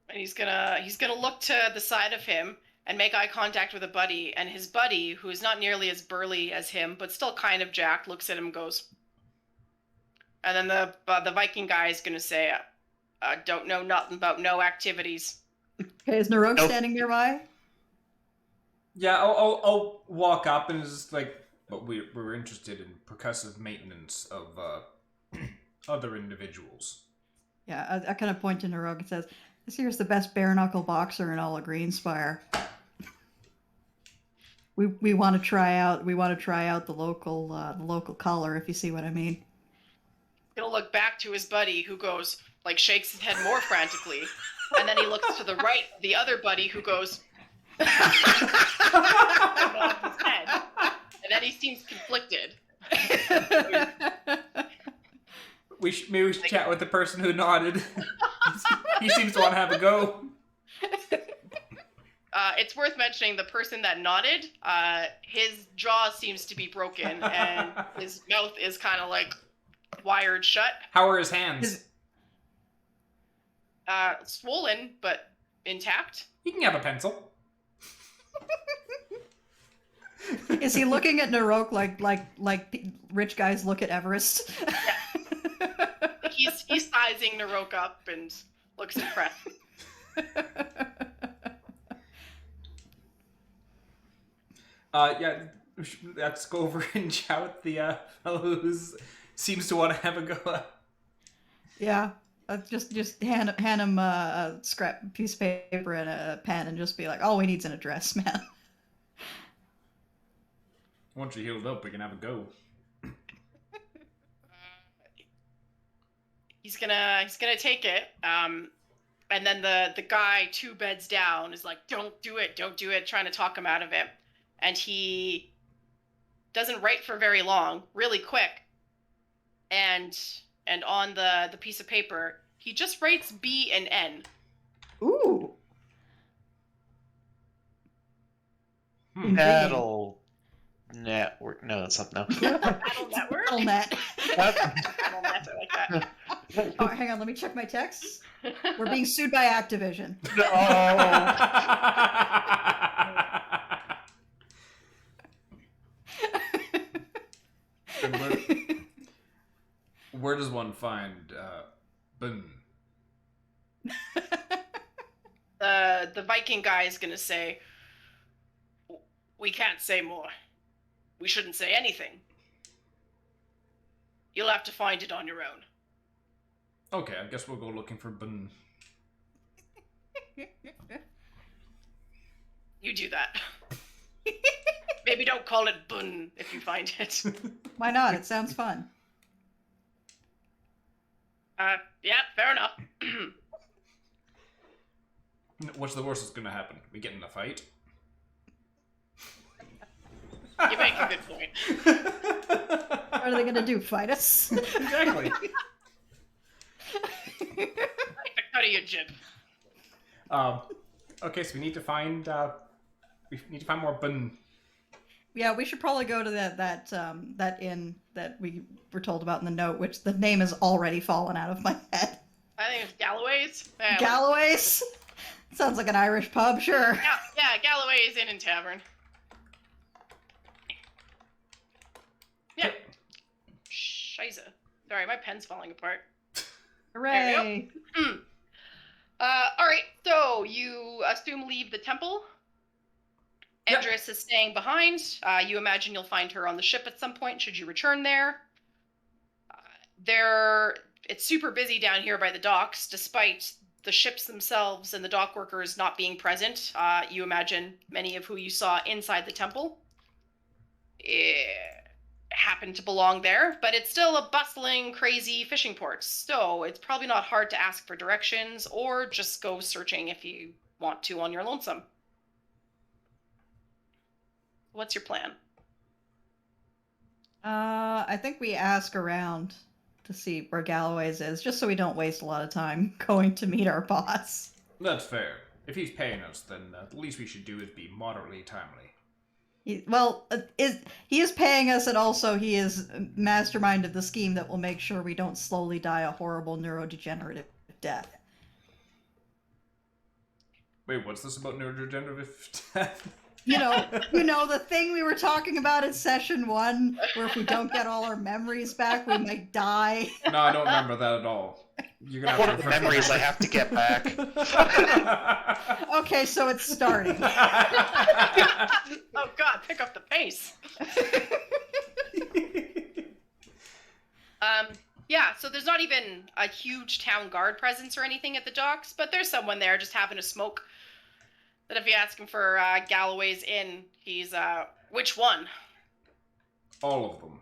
And he's gonna look to the side of him and make eye contact with a buddy, and his buddy, who is not nearly as burly as him but still kind of jacked, looks at him and goes. And then the Viking guy is gonna say, "Don't know nothing about no activities." Okay, is Naroke Nope. standing nearby? Yeah, I'll walk up and it's just like, but we're interested in percussive maintenance of other individuals. Yeah, I kind of point to Naroke and says, this here's the best bare knuckle boxer in all of Greenspire. We want to try out the local color, if you see what I mean. He'll look back to his buddy, who goes like shakes his head more frantically, and then he looks to the right, the other buddy, who goes. His head, and then he seems conflicted. Maybe we should chat with the person who nodded. He seems to want to have a go. It's worth mentioning the person that nodded, his jaw seems to be broken, and his mouth is kind of like wired shut. How are his hands? Swollen, but intact. He can have a pencil. Is he looking at Naroke like rich guys look at Everest? He's sizing Naroke up and looks impressed. Yeah, let's go over and shout the fellow who seems to want to have a go. Yeah, just hand him a scrap piece of paper and a pen and just be like, all we need's an address, man. Once you're healed up, we can have a go. He's gonna take it, and then the guy 2 beds down is like, don't do it, trying to talk him out of it, and he doesn't write for very long, really quick, and on the piece of paper he just writes B and N. Ooh. Battle network. No, that's not no. Battle Network. Net. Battle Net, I like that. Oh, hang on, let me check my texts. We're being sued by Activision. No. Where does one find boom? The Viking guy is gonna say, we can't say more. We shouldn't say anything. You'll have to find it on your own. Okay, I guess we'll go looking for boom. You do that. Maybe don't call it bun if you find it. Why not? It sounds fun. Yeah, fair enough. What's the worst that's gonna happen? We get in a fight? You make a good point. What are they going to do? Fight us? Exactly. Like the cut of your jib. Okay, so we need to find more bun. Yeah, we should probably go to that inn that we were told about in the note, which the name has already fallen out of my head. I think it's Galloway's. Galloway's? Sounds like an Irish pub, sure. Yeah, Galloway's Inn and Tavern. Yeah. Scheisse. Sorry, my pen's falling apart. Hooray! Alright, so you assume leave the temple. Yep. Edris is staying behind. You imagine you'll find her on the ship at some point should you return there. It's super busy down here by the docks, despite the ships themselves and the dock workers not being present. You imagine many of who you saw inside the temple happen to belong there, but it's still a bustling, crazy fishing port, so it's probably not hard to ask for directions or just go searching if you want to on your lonesome. What's your plan? I think we ask around to see where Galloway's is, just so we don't waste a lot of time going to meet our boss. That's fair. If he's paying us, then the least we should do is be moderately timely. He is paying us, and also he is masterminded the scheme that will make sure we don't slowly die a horrible neurodegenerative death. Wait, what's this about neurodegenerative death? You know the thing we were talking about in session 1, where if we don't get all our memories back, we might die. No, I don't remember that at all. You're gonna What have are to the memories I have to get back? Okay, so it's starting. Oh god, pick up the pace. Yeah, so there's not even a huge town guard presence or anything at the docks, but there's someone there just having a smoke. That if you ask him for Galloway's Inn, he's, which one? All of them.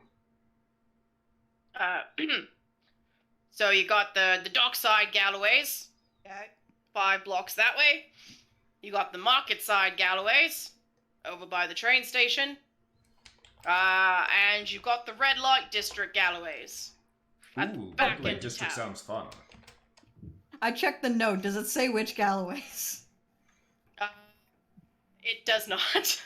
So you got the dockside Galloway's, 5 blocks that way. You got the market side Galloway's, over by the train station. And you've got the red light district Galloway's. At the Ooh, back Red Light end of District town. sounds fun. I checked the note. Does it say which Galloway's? It does not.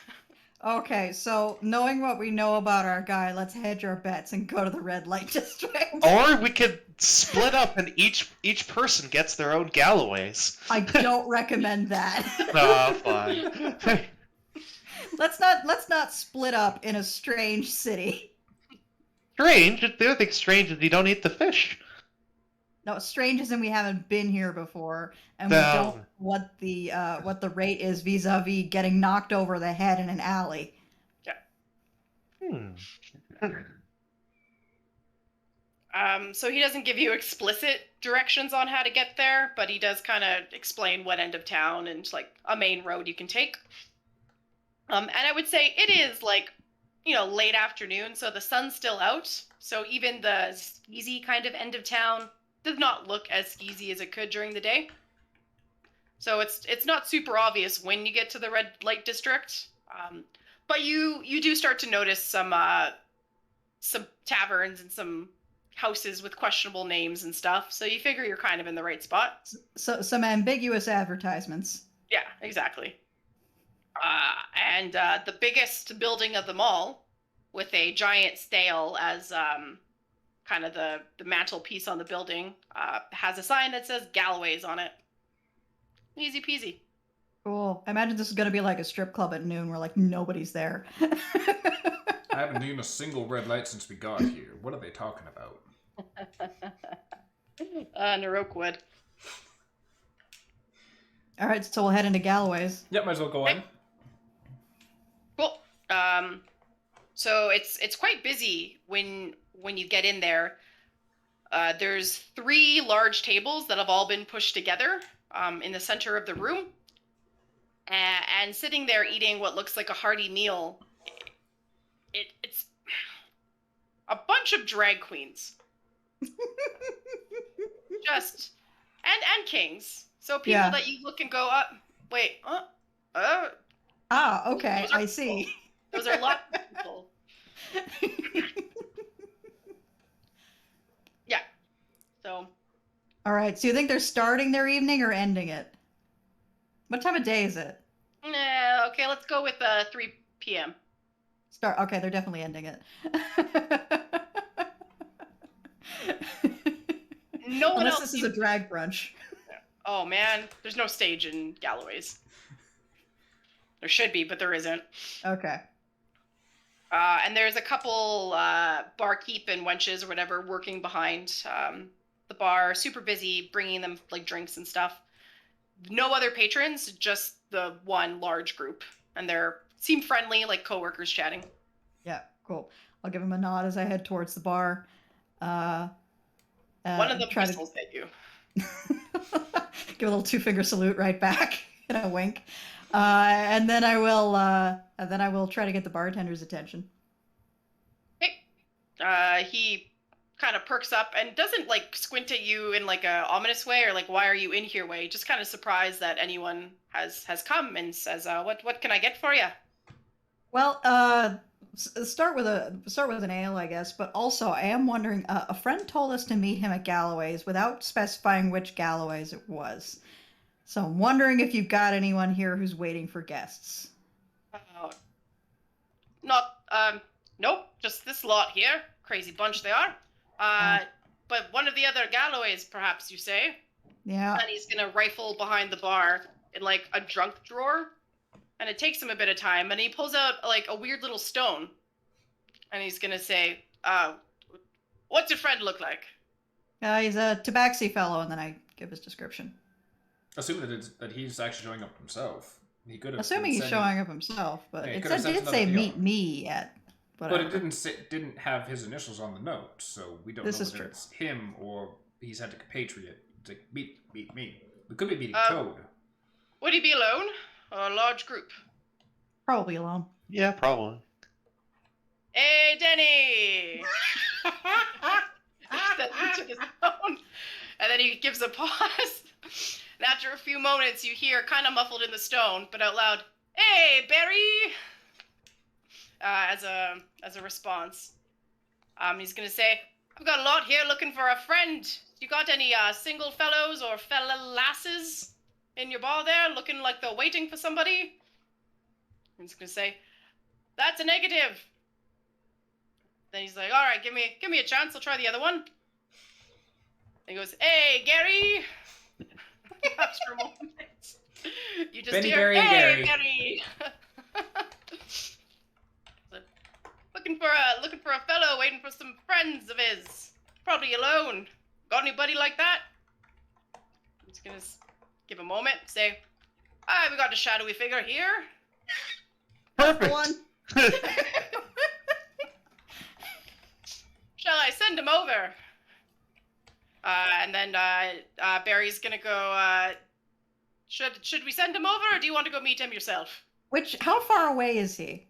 Okay, so knowing what we know about our guy, let's hedge our bets and go to the red light district. Or we could split up and each person gets their own Galloways. I don't recommend that. Oh, fine. Let's not split up in a strange city. Strange? The other thing strange is you don't eat the fish. No, strange as in we haven't been here before, and No. we don't know what the rate is vis-a-vis getting knocked over the head in an alley. So he doesn't give you explicit directions on how to get there, but he does kind of explain what end of town and like a main road you can take. And I would say it is like, late afternoon, so the sun's still out. So even the skeezy kind of end of town does not look as skeezy as it could during the day. So it's not super obvious when you get to the red light district. But you do start to notice some taverns and some houses with questionable names and stuff. So you figure you're kind of in the right spot. So some ambiguous advertisements. Yeah, exactly. And the biggest building of them all, with a giant sail as kind of the mantelpiece on the building, has a sign that says Galloway's on it. Easy peasy. Cool. I imagine this is going to be like a strip club at noon where like nobody's there. I haven't seen a single red light since we got here. What are they talking about? Naroke would. All right, so we'll head into Galloway's. Yep, might as well go in. Cool. So it's quite busy when you get in there. There's 3 large tables that have all been pushed together in the center of the room. And sitting there eating what looks like a hearty meal, it's a bunch of drag queens. Just and kings. So people that you look and go, wait, Ah, okay, Those are I see. Those are lots of people. Yeah. So, All right. So you think they're starting their evening or ending it? What time of day is it? okay, let's go with 3 p.m. Start. Okay, they're definitely ending it. No one Unless else this is a seems- drag brunch. Oh man, there's no stage in Galloways. There should be, but there isn't. Okay. And there's a couple barkeep and wenches or whatever working behind the bar, super busy, bringing them like drinks and stuff. No other patrons, just the one large group, and they're seem friendly, like coworkers chatting. Yeah. Cool. I'll give him a nod as I head towards the bar. One of them try whistles at you. give a little 2-finger salute right back and a wink, and then I will try to get the bartender's attention. Okay. He kind of perks up and doesn't like squint at you in like a ominous way or like why are you in here way. Just kind of surprised that anyone has come and says, "What can I get for you?" Well, start with an ale, I guess. But also, I am wondering. A friend told us to meet him at Galloway's without specifying which Galloway's it was. So I'm wondering if you've got anyone here who's waiting for guests. Nope, just this lot here. Crazy bunch they are. But one of the other Galloways, perhaps you say. Yeah. And he's gonna rifle behind the bar in like a drunk drawer, and it takes him a bit of time. And he pulls out like a weird little stone, and he's gonna say, "What's your friend look like?" He's a tabaxi fellow, and then I give his description. Assuming that he's actually showing up himself. He could have. Assuming he's showing up himself, but Yeah, he it could have sent did another say PO. meet me at. But it didn't have his initials on the note, so we don't This know is whether true. it's him or he's had to compatriot to meet me. We could be meeting Toad. Would he be alone or a large group? Probably alone. Yeah, probably. Hey, Denny! Then he took his phone, and then he gives a pause. And after a few moments, you hear, kind of muffled in the stone, but out loud, "Hey, Barry!" As a response. He's gonna say, "I've got a lot here looking for a friend. You got any single fellows or fella lasses in your bar there, looking like they're waiting for somebody?" He's gonna say, "That's a negative." Then he's like, "All right, give me a chance. I'll try the other one." And he goes, "Hey, Gary." After a moment, you just Benny, hear, Barry, and "Hey, Gary." Looking for a fellow waiting for some friends of his. Probably alone. Got anybody like that?" I'm just gonna give a moment. Say, "Hi, we got a shadowy figure here." Perfect. One. Shall I send him over? And then Barry's gonna go. Should we send him over, or do you want to go meet him yourself? How far away is he?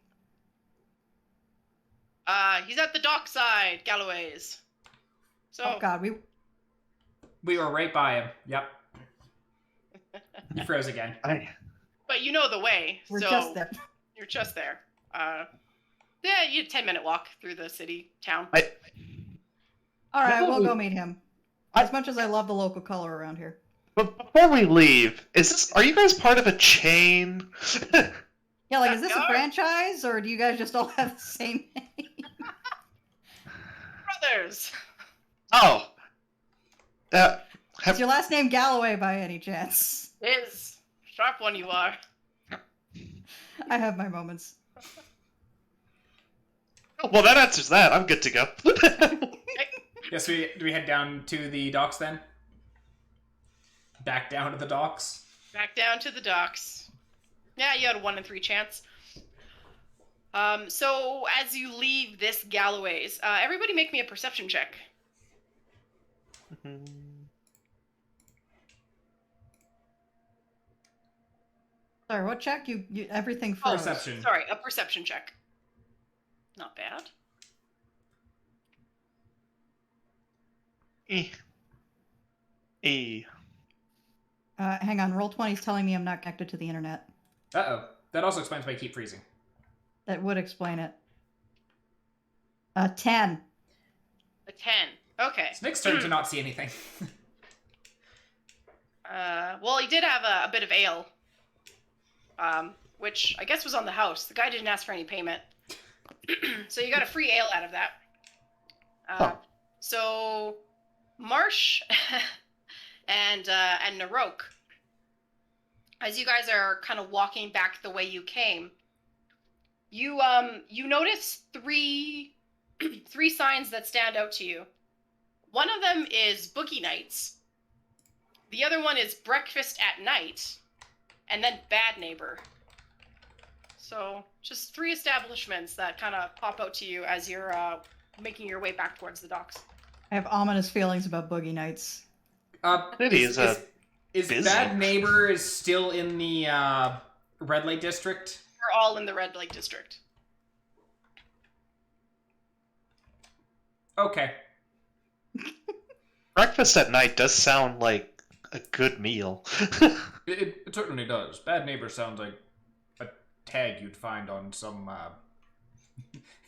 He's at the dockside, Galloway's. So. Oh God, We were right by him. Yep. He froze again. But you know the way. we're so just there. You're just there. Yeah, you 10-minute walk through the city town. All right, Before we'll we- go meet him. As much as I love the local color around here. But before we leave, are you guys part of a chain? Yeah, like, is this a Yeah. franchise, or do you guys just all have the same name? Brothers. Oh. Is your last name Galloway by any chance? Is sharp one you are. I have my moments. Well, that answers that. I'm good to go. Yes, do we head down to the docks then? Back down to the docks? Back down to the docks. Yeah, you had a 1 in 3 chance. So as you leave this Galloway's, everybody make me a perception check. Sorry, what check? You everything Oh, froze. Perception. Sorry, a perception check. Not bad. Hang on, Roll20's telling me I'm not connected to the internet. Uh-oh. That also explains why I keep freezing. That would explain it. 10. A 10. Okay. It's Nick's turn to not see anything. Well, he did have a bit of ale, which I guess was on the house. The guy didn't ask for any payment, so you got a free ale out of that. So Marsh and Naroke, as you guys are kind of walking back the way you came, you notice three signs that stand out to you. One of them is Boogie Nights. The other one is Breakfast at Night, and then Bad Neighbor. So just 3 establishments that kind of pop out to you as you're making your way back towards the docks. I have ominous feelings about Boogie Nights. Is Bad Neighbor is still in the Red Light District? We're all in the Red Light District. Okay. Breakfast at night does sound like a good meal. It certainly does. Bad Neighbor sounds like a tag you'd find on some...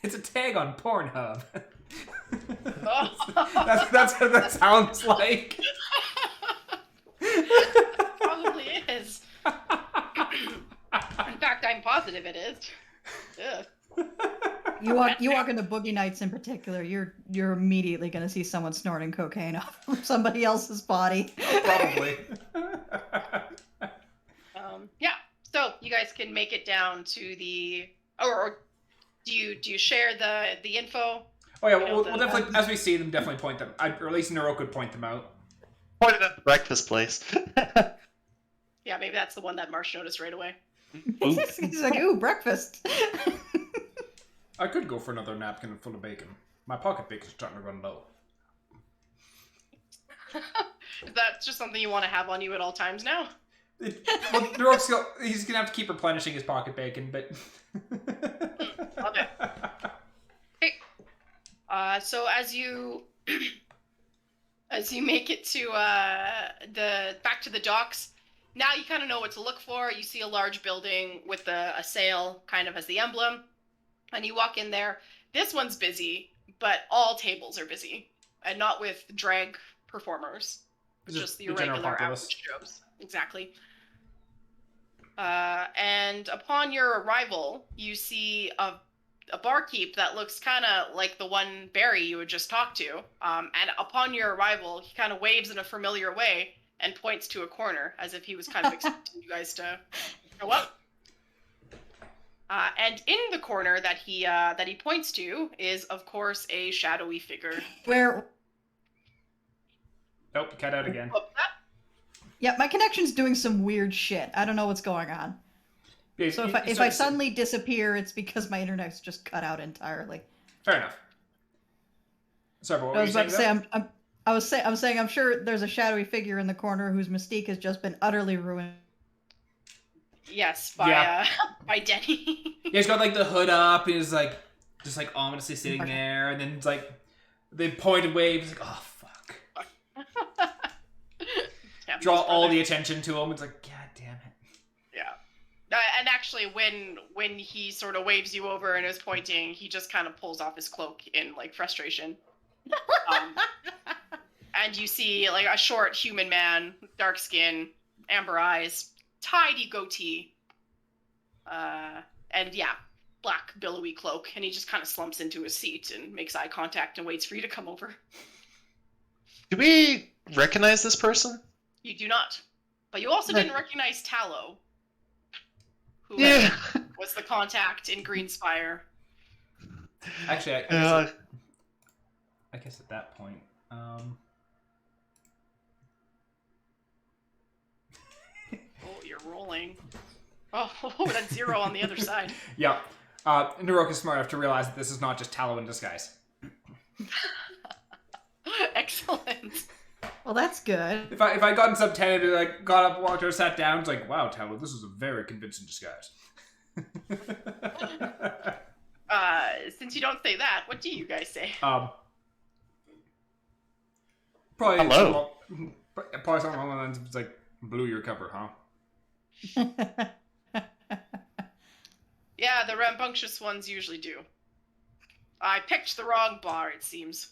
It's a tag on Pornhub. That's what that sounds like. Probably is. In fact, I'm positive it is. Ugh. You walk into Boogie Nights in particular, you're immediately going to see someone snorting cocaine off of somebody else's body. Probably. Yeah. So you guys can make it down to the, or do you share the info? Oh yeah, we'll definitely, as we see them, definitely point them. Or at least Naroke would point them out. Pointed at the breakfast place. Yeah, maybe that's the one that Marsh noticed right away. He's like, ooh, breakfast. I could go for another napkin full of bacon. My pocket bacon's starting to run low. Is that just something you want to have on you at all times now? Well, Naroke's he's gonna have to keep replenishing his pocket bacon, but. Love it. Okay. So as you make it to back to the docks, now you kind of know what to look for. You see a large building with a sail kind of as the emblem, and you walk in there. This one's busy, but all tables are busy, and not with drag performers. Just the regular average Joes. Exactly. And upon your arrival, you see a barkeep that looks kind of like the one Barry you had just talked to. And upon your arrival, he kind of waves in a familiar way and points to a corner as if he was kind of expecting you guys to go up. And in the corner that he points to is, of course, a shadowy figure. Where? Nope, cut out again. Yeah, my connection's doing some weird shit. I don't know what's going on. Yeah, So if I suddenly disappear, it's because my internet's just cut out entirely. Fair enough. Sorry, what were I was you about to say, saying? I'm saying I'm sure there's a shadowy figure in the corner whose mystique has just been utterly ruined. Yes, by Denny. Yeah, he's got like the hood up, and he's like just like ominously sitting there, and then it's like they point and wave. He's like, oh fuck. Draw all the attention to him. It's like, god damn it. Yeah. And actually, when he sort of waves you over and is pointing, he just kind of pulls off his cloak in like frustration. And you see like a short human man, dark skin, amber eyes, tidy goatee, and yeah, black billowy cloak, and he just kind of slumps into his seat and makes eye contact and waits for you to come over. Do we recognize this person? You do not, but you also didn't recognize Tallow, who was the contact in Greenspire. Actually, I guess at that point, Oh, you're rolling. Oh, that's 0 on the other side. Yeah. Naroke is smart enough to realize that this is not just Tallow in disguise. Excellent. Well, that's good. If I got in some tent and like got up, walked over, sat down, it's like, wow, Tallow, this is a very convincing disguise. Since you don't say that, what do you guys say? Probably hello. Probably something along the lines of it's like, blew your cover, huh? Yeah, the rambunctious ones usually do. I picked the wrong bar, it seems.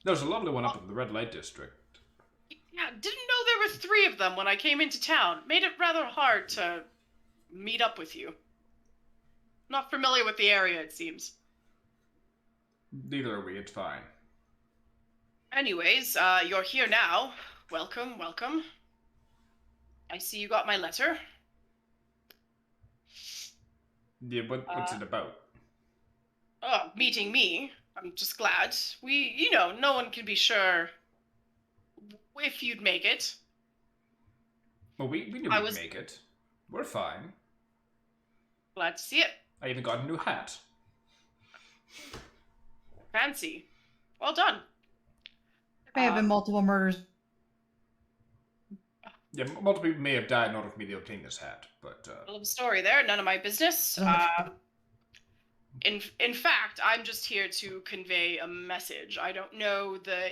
There's a lovely one up in the red light district. Yeah, didn't know there were 3 of them when I came into town. Made it rather hard to meet up with you. Not familiar with the area, it seems. Neither are we, it's fine. Anyways, you're here now. Welcome, welcome. I see you got my letter. Yeah, what's it about? Oh, meeting me. I'm just glad. No one can be sure if you'd make it. Well, we knew we'd make it. We're fine. Glad to see it. I even got a new hat. Fancy. Well done. There may have been multiple murders. Yeah, multiple people may have died in order for me to obtain this hat, but... A little story there, none of my business. In fact, I'm just here to convey a message. I don't know the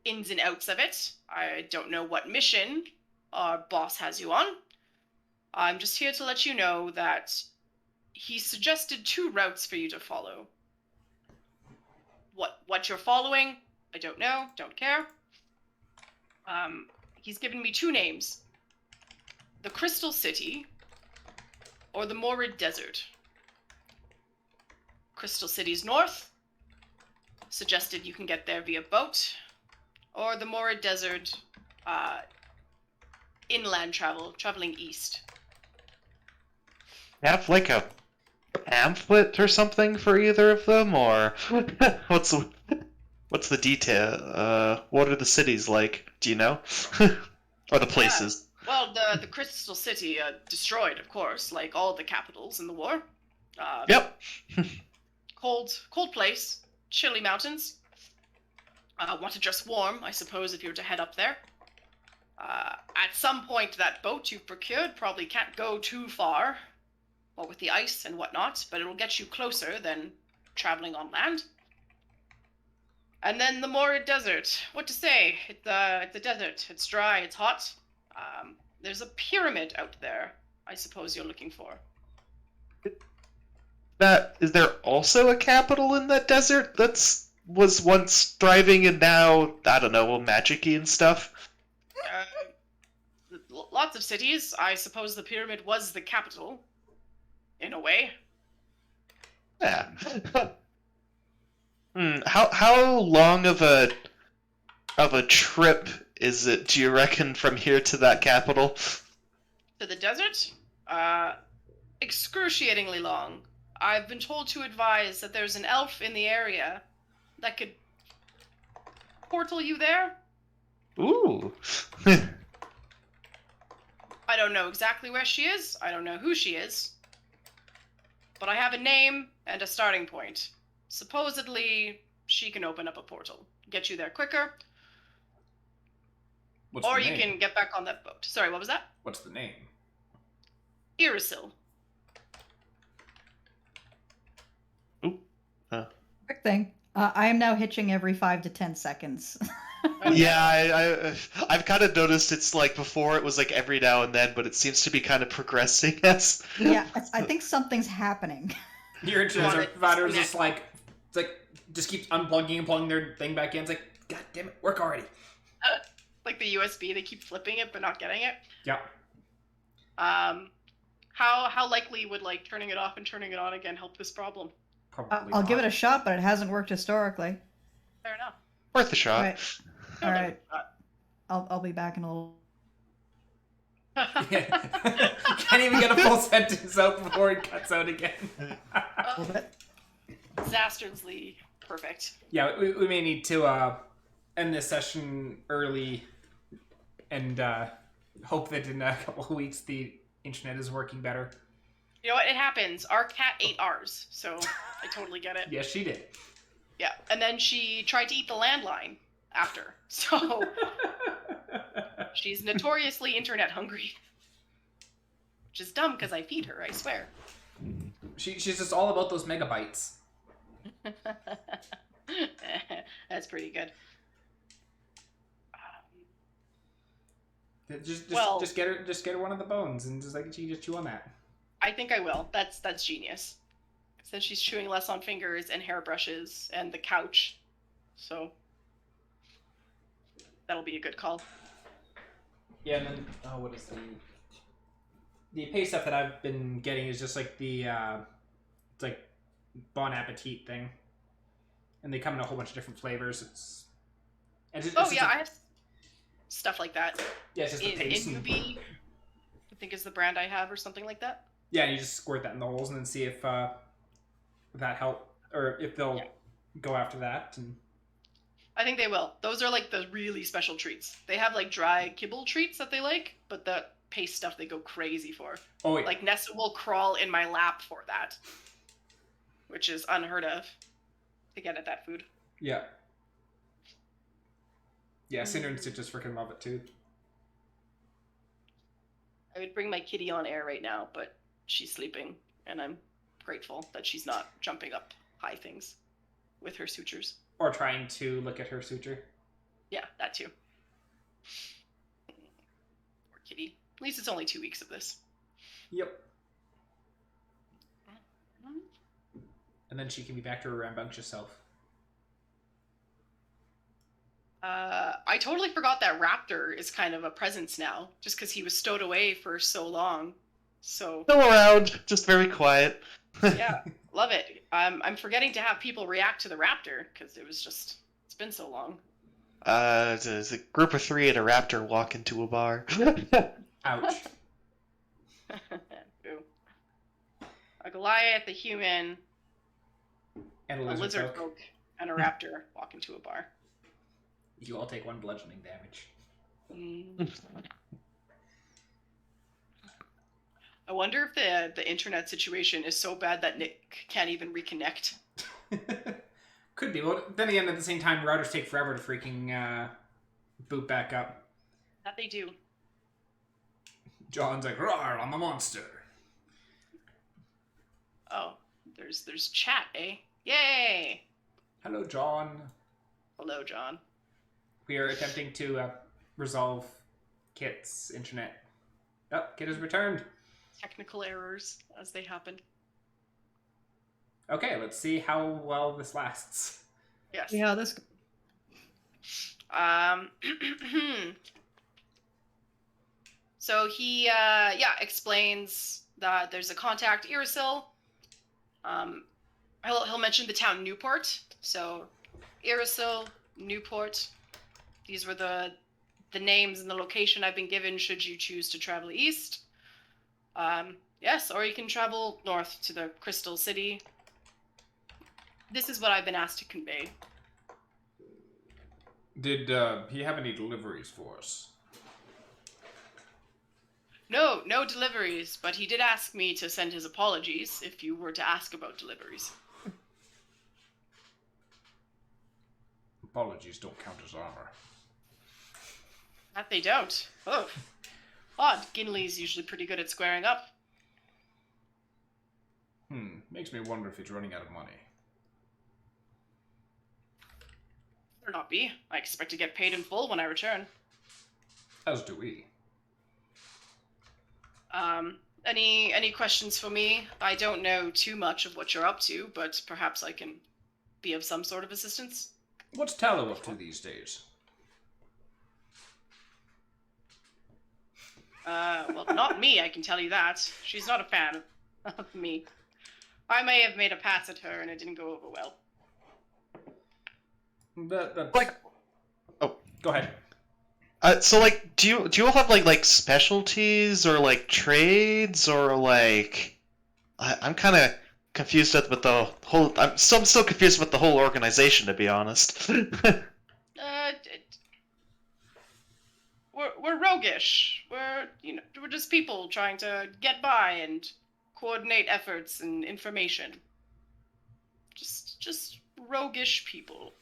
ins and outs of it. I don't know what mission our boss has you on. I'm just here to let you know that he suggested 2 routes for you to follow. What you're following, I don't know, don't care. He's given me 2 names. The Crystal City or the Morid Desert. Crystal City's north. Suggested you can get there via boat. Or the Morid Desert, inland traveling east. Have like a pamphlet or something for either of them, or what's the detail? What are the cities like? Do you know? Or the places? Yeah. Well, the Crystal City destroyed, of course, like all the capitals in the war. Yep. Cold place, chilly mountains. Want to dress warm, I suppose, if you were to head up there. At some point, that boat you've procured probably can't go too far, what with the ice and whatnot, but it'll get you closer than traveling on land. And then the Morid Desert. What to say? It's a desert. It's dry. It's hot. There's a pyramid out there, I suppose you're looking for. Is there also a capital in that desert was once thriving and now, I don't know, magic-y and stuff? Lots of cities. I suppose the pyramid was the capital, in a way. Yeah. How long of a trip is it, do you reckon, from here to that capital? To the desert? Excruciatingly long. I've been told to advise that there's an elf in the area that could portal you there. Ooh. I don't know exactly where she is. I don't know who she is. But I have a name and a starting point. Supposedly, she can open up a portal. Get you there quicker. What's or the you name? can get back on that boat. Sorry, what was that? What's the name? Irisil. Quick thing. I am now hitching every 5 to 10 seconds. Yeah, I've kind of noticed it's like before it was like every now and then, but it seems to be kind of progressing. Yes. Yeah, I think something's happening. Your provider is just like, it's like, just keeps unplugging and plugging their thing back in. It's like, God damn it, work already. Like the USB, they keep flipping it but not getting it. Yeah. How likely would like turning it off and turning it on again help this problem? Probably I'll give it not. a shot, but it hasn't worked historically. Fair enough. Worth a shot. All right. I'll be back in a little. Can't even get a full sentence out before it cuts out again. A little bit. Disastrously perfect. Yeah, we may need to end this session early and hope that in a couple of weeks the internet is working better. You know what? It happens. Our cat ate ours, so I totally get it. Yes, she did. Yeah, and then she tried to eat the landline after, so she's notoriously internet hungry. Which is dumb because I feed her, I swear. She's just all about those megabytes. That's pretty good. Just get her one of the bones and just chew on that. I think I will. That's genius. Since she's chewing less on fingers and hairbrushes and the couch. So that'll be a good call. Yeah, and then what is the pay stuff that I've been getting is just like the it's like Bon Appetit thing, and they come in a whole bunch of different flavors. I have stuff like that. Yeah, it's just the paste. Newbie, I think is the brand I have, or something like that. Yeah, and you just squirt that in the holes and then see if that help or if they'll go after that. And I think they will. Those are like the really special treats. They have like dry kibble treats that they like, but the paste stuff they go crazy for. Oh, yeah. Like Nessa will crawl in my lap for that, which is unheard of to get at that food. Yeah. Yeah, Cinder and Stitch just freaking love it too. I would bring my kitty on air right now, but she's sleeping, and I'm grateful that she's not jumping up high things with her sutures. Or trying to look at her suture. Yeah, that too. Poor kitty. At least it's only 2 weeks of this. Yep. And then she can be back to her rambunctious self. I totally forgot that Raptor is kind of a presence now, just because he was stowed away for so long. So Still around, just very quiet. yeah, love it. I'm forgetting to have people react to the Raptor because it's been so long. It's a group of 3 at a raptor walk into a bar. Ouch. Ooh. A Goliath, a human, And a lizard folk, and a raptor walk into a bar. You all take 1 bludgeoning damage. I wonder if the internet situation is so bad that Nick can't even reconnect. Could be. Well, then again, at the same time, routers take forever to freaking boot back up. That they do. John's like, "Rawr, I'm a monster." Oh, there's chat, eh? Yay! Hello, John. Hello, John. We are attempting to resolve Kit's internet. Oh, Kit has returned. Technical errors as they happen. Okay, let's see how well this lasts. Yes. Yeah, this. So he explains that there's a contact Irisil. He'll mention the town Newport. So Irisil, Newport. These were the names and the location I've been given should you choose to travel east. Yes, or you can travel north to the Crystal City. This is what I've been asked to convey. Did he have any deliveries for us? No deliveries, but he did ask me to send his apologies if you were to ask about deliveries. Apologies don't count as armor. That they don't. Oh. Odd. Gimli's usually pretty good at squaring up. Makes me wonder if he's running out of money. Better not be. I expect to get paid in full when I return. As do we. Any questions for me? I don't know too much of what you're up to, but perhaps I can be of some sort of assistance. What's Tallow up to these days? Well, not me, I can tell you that. She's not a fan of me. I may have made a pass at her and it didn't go over well. Oh, go ahead. So like, do you all have like specialties or like trades or like? I'm kind of confused with the whole. I'm still confused with the whole organization, to be honest. We're roguish. We're just people trying to get by and coordinate efforts and information. Just roguish people.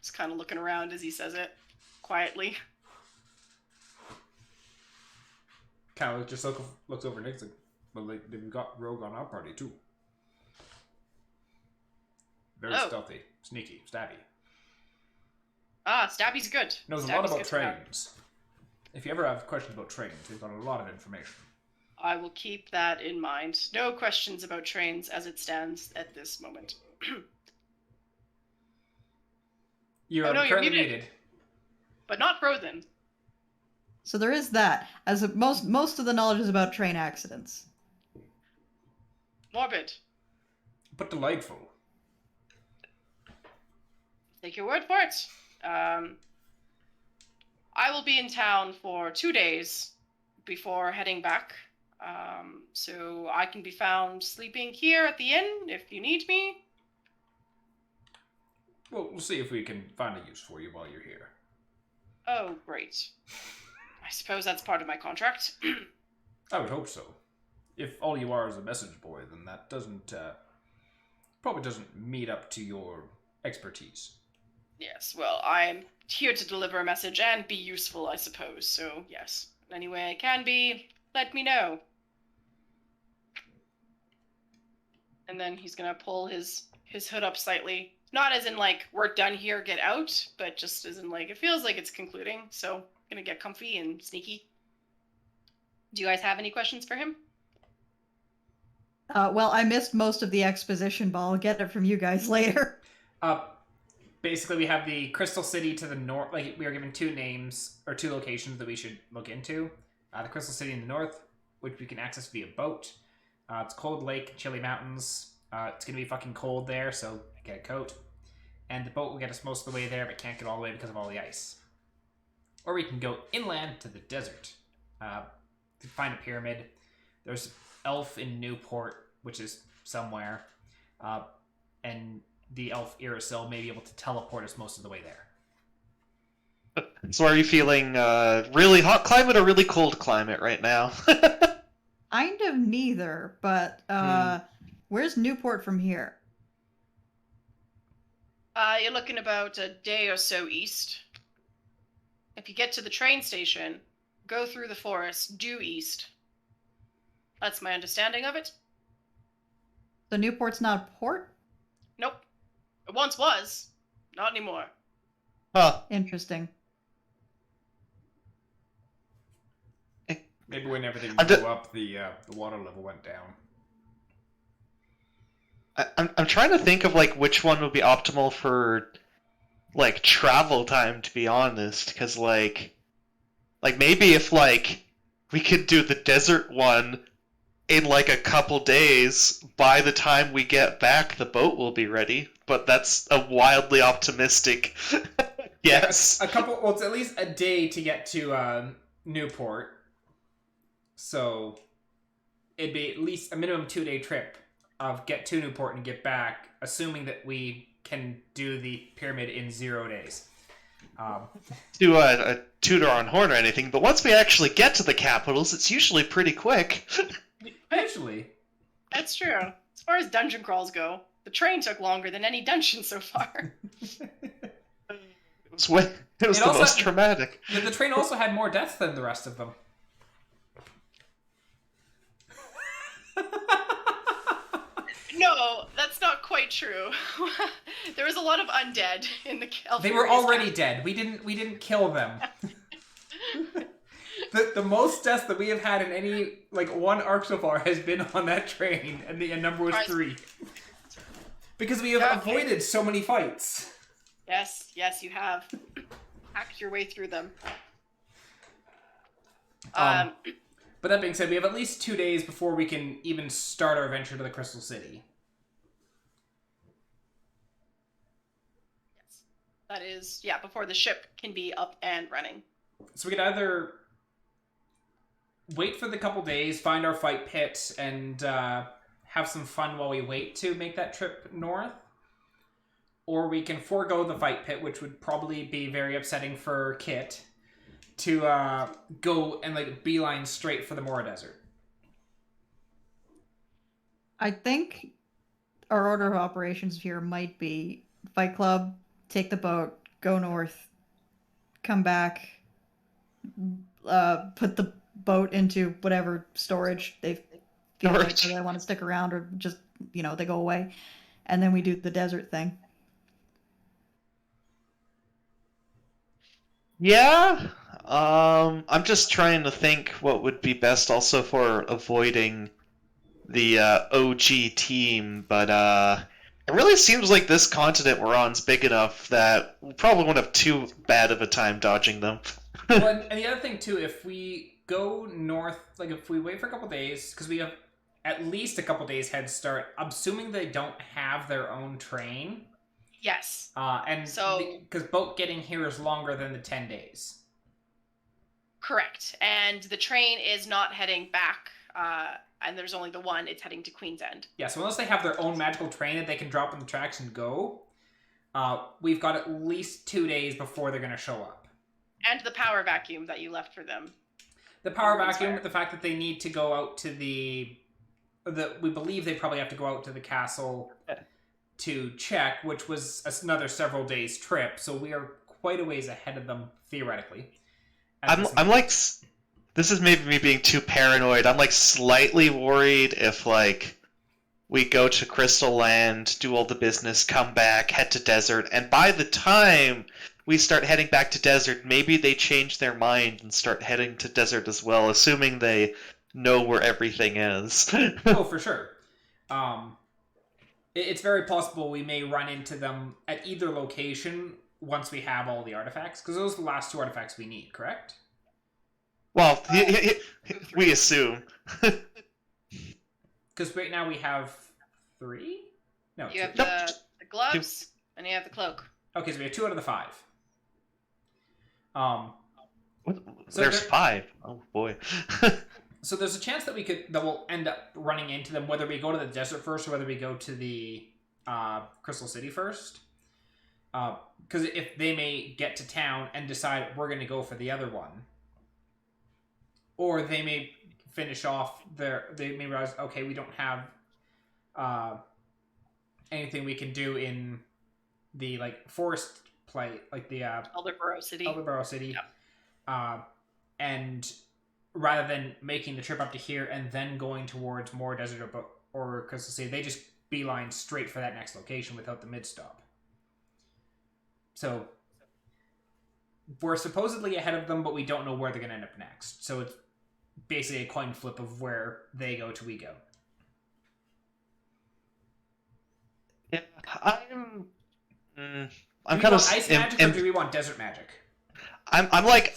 Just kind of looking around as he says it quietly. Cal just looks over Nick's like, well, like, they've got Rogue on our party too. Very stealthy, sneaky, stabby. Stabby's good. Knows a lot about trains. If you ever have questions about trains, he's got a lot of information. I will keep that in mind. No questions about trains as it stands at this moment. You Oh, are no, you're currently muted. muted. But not frozen. So there is that. As most of the knowledge is about train accidents. Morbid. But delightful. Take your word for it. I will be in town for 2 days before heading back. So I can be found sleeping here at the inn if you need me. Well, we'll see if we can find a use for you while you're here. Oh, great. I suppose that's part of my contract. I would hope so. If all you are is a message boy, then that probably doesn't meet up to your expertise. Yes, well, I'm here to deliver a message and be useful, I suppose. So, yes, any way I can be, let me know. And then he's gonna pull his hood up slightly. Not as in, like, we're done here, get out, but just as in, like, it feels like it's concluding, so gonna get comfy and sneaky. Do you guys have any questions for him? Well, I missed most of the exposition, but I'll get it from you guys later. Basically, we have the Crystal City to the north. Like, we are given two names, or two locations that we should look into. The Crystal City in the north, which we can access via boat. It's Cold Lake, Chilly Mountains. It's going to be fucking cold there, so get a coat. And the boat will get us most of the way there, but can't get all the way because of all the ice. Or we can go inland to the desert. To find a pyramid. There's elf in Newport, which is somewhere. And the elf Irisel may be able to teleport us most of the way there. So are you feeling really hot climate or really cold climate right now? Kind of neither, but where's Newport from here? You're looking about a day or so east. If you get to the train station, go through the forest, due east. That's my understanding of it. So Newport's not a port? Nope. It once was. Not anymore. Huh. Interesting. Maybe when everything blew up, the water level went down. I'm trying to think of like which one would be optimal for like travel time, to be honest, because like maybe if like we could do the desert one in like a couple days, by the time we get back the boat will be ready, but that's a wildly optimistic guess. Well, it's at least a day to get to Newport, so it'd be at least a minimum 2-day trip of get to Newport and get back, assuming that we can do the pyramid in 0 days. Do a tutor on horn or anything, but once we actually get to the capitals, it's usually pretty quick. Usually. That's true. As far as dungeon crawls go, the train took longer than any dungeon so far. It was the most traumatic. The train also had more deaths than the rest of them. No, that's not quite true. There was a lot of undead in the They were already dead. We didn't kill them. The most deaths that we have had in any one arc so far has been on that train, and the number was 3. Because we have avoided so many fights. Yes, you have. Hacked your way through them. But that being said, we have at least 2 days before we can even start our venture to the Crystal City. Yes. That is, before the ship can be up and running. So we could either wait for the couple days, find our fight pit, and have some fun while we wait to make that trip north. Or we can forego the fight pit, which would probably be very upsetting for Kit, to go and beeline straight for the Mora Desert. I think our order of operations here might be Fight Club, take the boat, go north, come back, put the boat into whatever storage they feel like they want to stick around, or just, they go away. And then we do the desert thing. Yeah. I'm just trying to think what would be best also for avoiding the OG team, but it really seems like this continent we're on is big enough that we probably won't have too bad of a time dodging them. Well, and the other thing too, if we go north, like if we wait for a couple days, because we have at least a couple days head start. I'm assuming they don't have their own train. Yes. And So- because boat getting here is longer than the 10 days. Correct. And the train is not heading back, and there's only the one. It's heading to Queen's End. Yeah, so unless they have their own magical train that they can drop on the tracks and go, we've got at least 2 days before they're going to show up. And the power vacuum that you left for them. The power Everyone's vacuum, fire. the fact that they need to go out to we believe they probably have to go out to the castle to check, which was another several days trip, so we are quite a ways ahead of them, theoretically. I'm like, this is maybe me being too paranoid. I'm like slightly worried if like we go to Crystal Land, do all the business, come back, head to desert, and by the time we start heading back to desert, maybe they change their mind and start heading to desert as well, assuming they know where everything is. Oh, for sure. It's very possible we may run into them at either location once we have all the artifacts, because those are the last 2 artifacts we need, correct? Well, we assume. Because right now we have 3? No, You 2. have the gloves, and you have the cloak. Okay, so we have 2 out of the 5. So There's there- 5. Oh boy. So there's a chance that we'll end up running into them, whether we go to the desert first or whether we go to the Crystal City first. Because if they may get to town and decide we're going to go for the other one, or they may finish off they may realize, okay, we don't have anything we can do in the forest play, like the Elderborough City. Elderborough City. Yep. And rather than making the trip up to here and then going towards more desert or Crystal City, they just beeline straight for that next location without the mid stop. So we're supposedly ahead of them, but we don't know where they're going to end up next. So it's basically a coin flip of where they go to we go. Yeah, I'm Do kind we of want ice magic or do we want desert magic? I'm like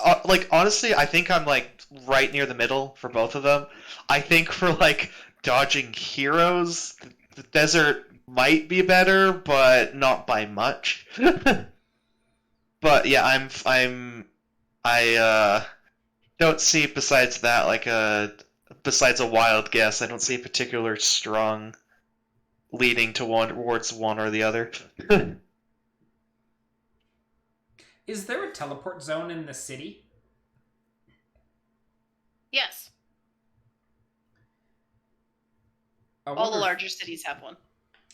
honestly, I think I'm like right near the middle for both of them. I think for like dodging heroes, the desert might be better, but not by much. But yeah, I don't see besides that besides a wild guess, I don't see a particular strong leaning towards one or the other. Is there a teleport zone in the city? Yes. I All wonder the if- larger cities have one.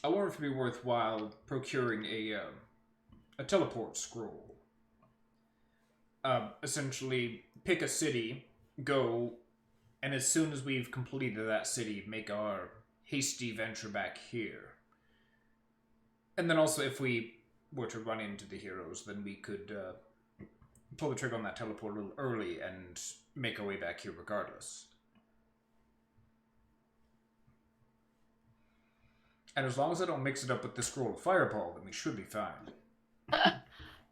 I wonder if it'd be worthwhile procuring a teleport scroll. Essentially, pick a city, go, and as soon as we've completed that city, make our hasty venture back here. And then also, if we were to run into the heroes, then we could pull the trigger on that teleport a little early and make our way back here regardless. And as long as I don't mix it up with the scroll of fireball, then we should be fine.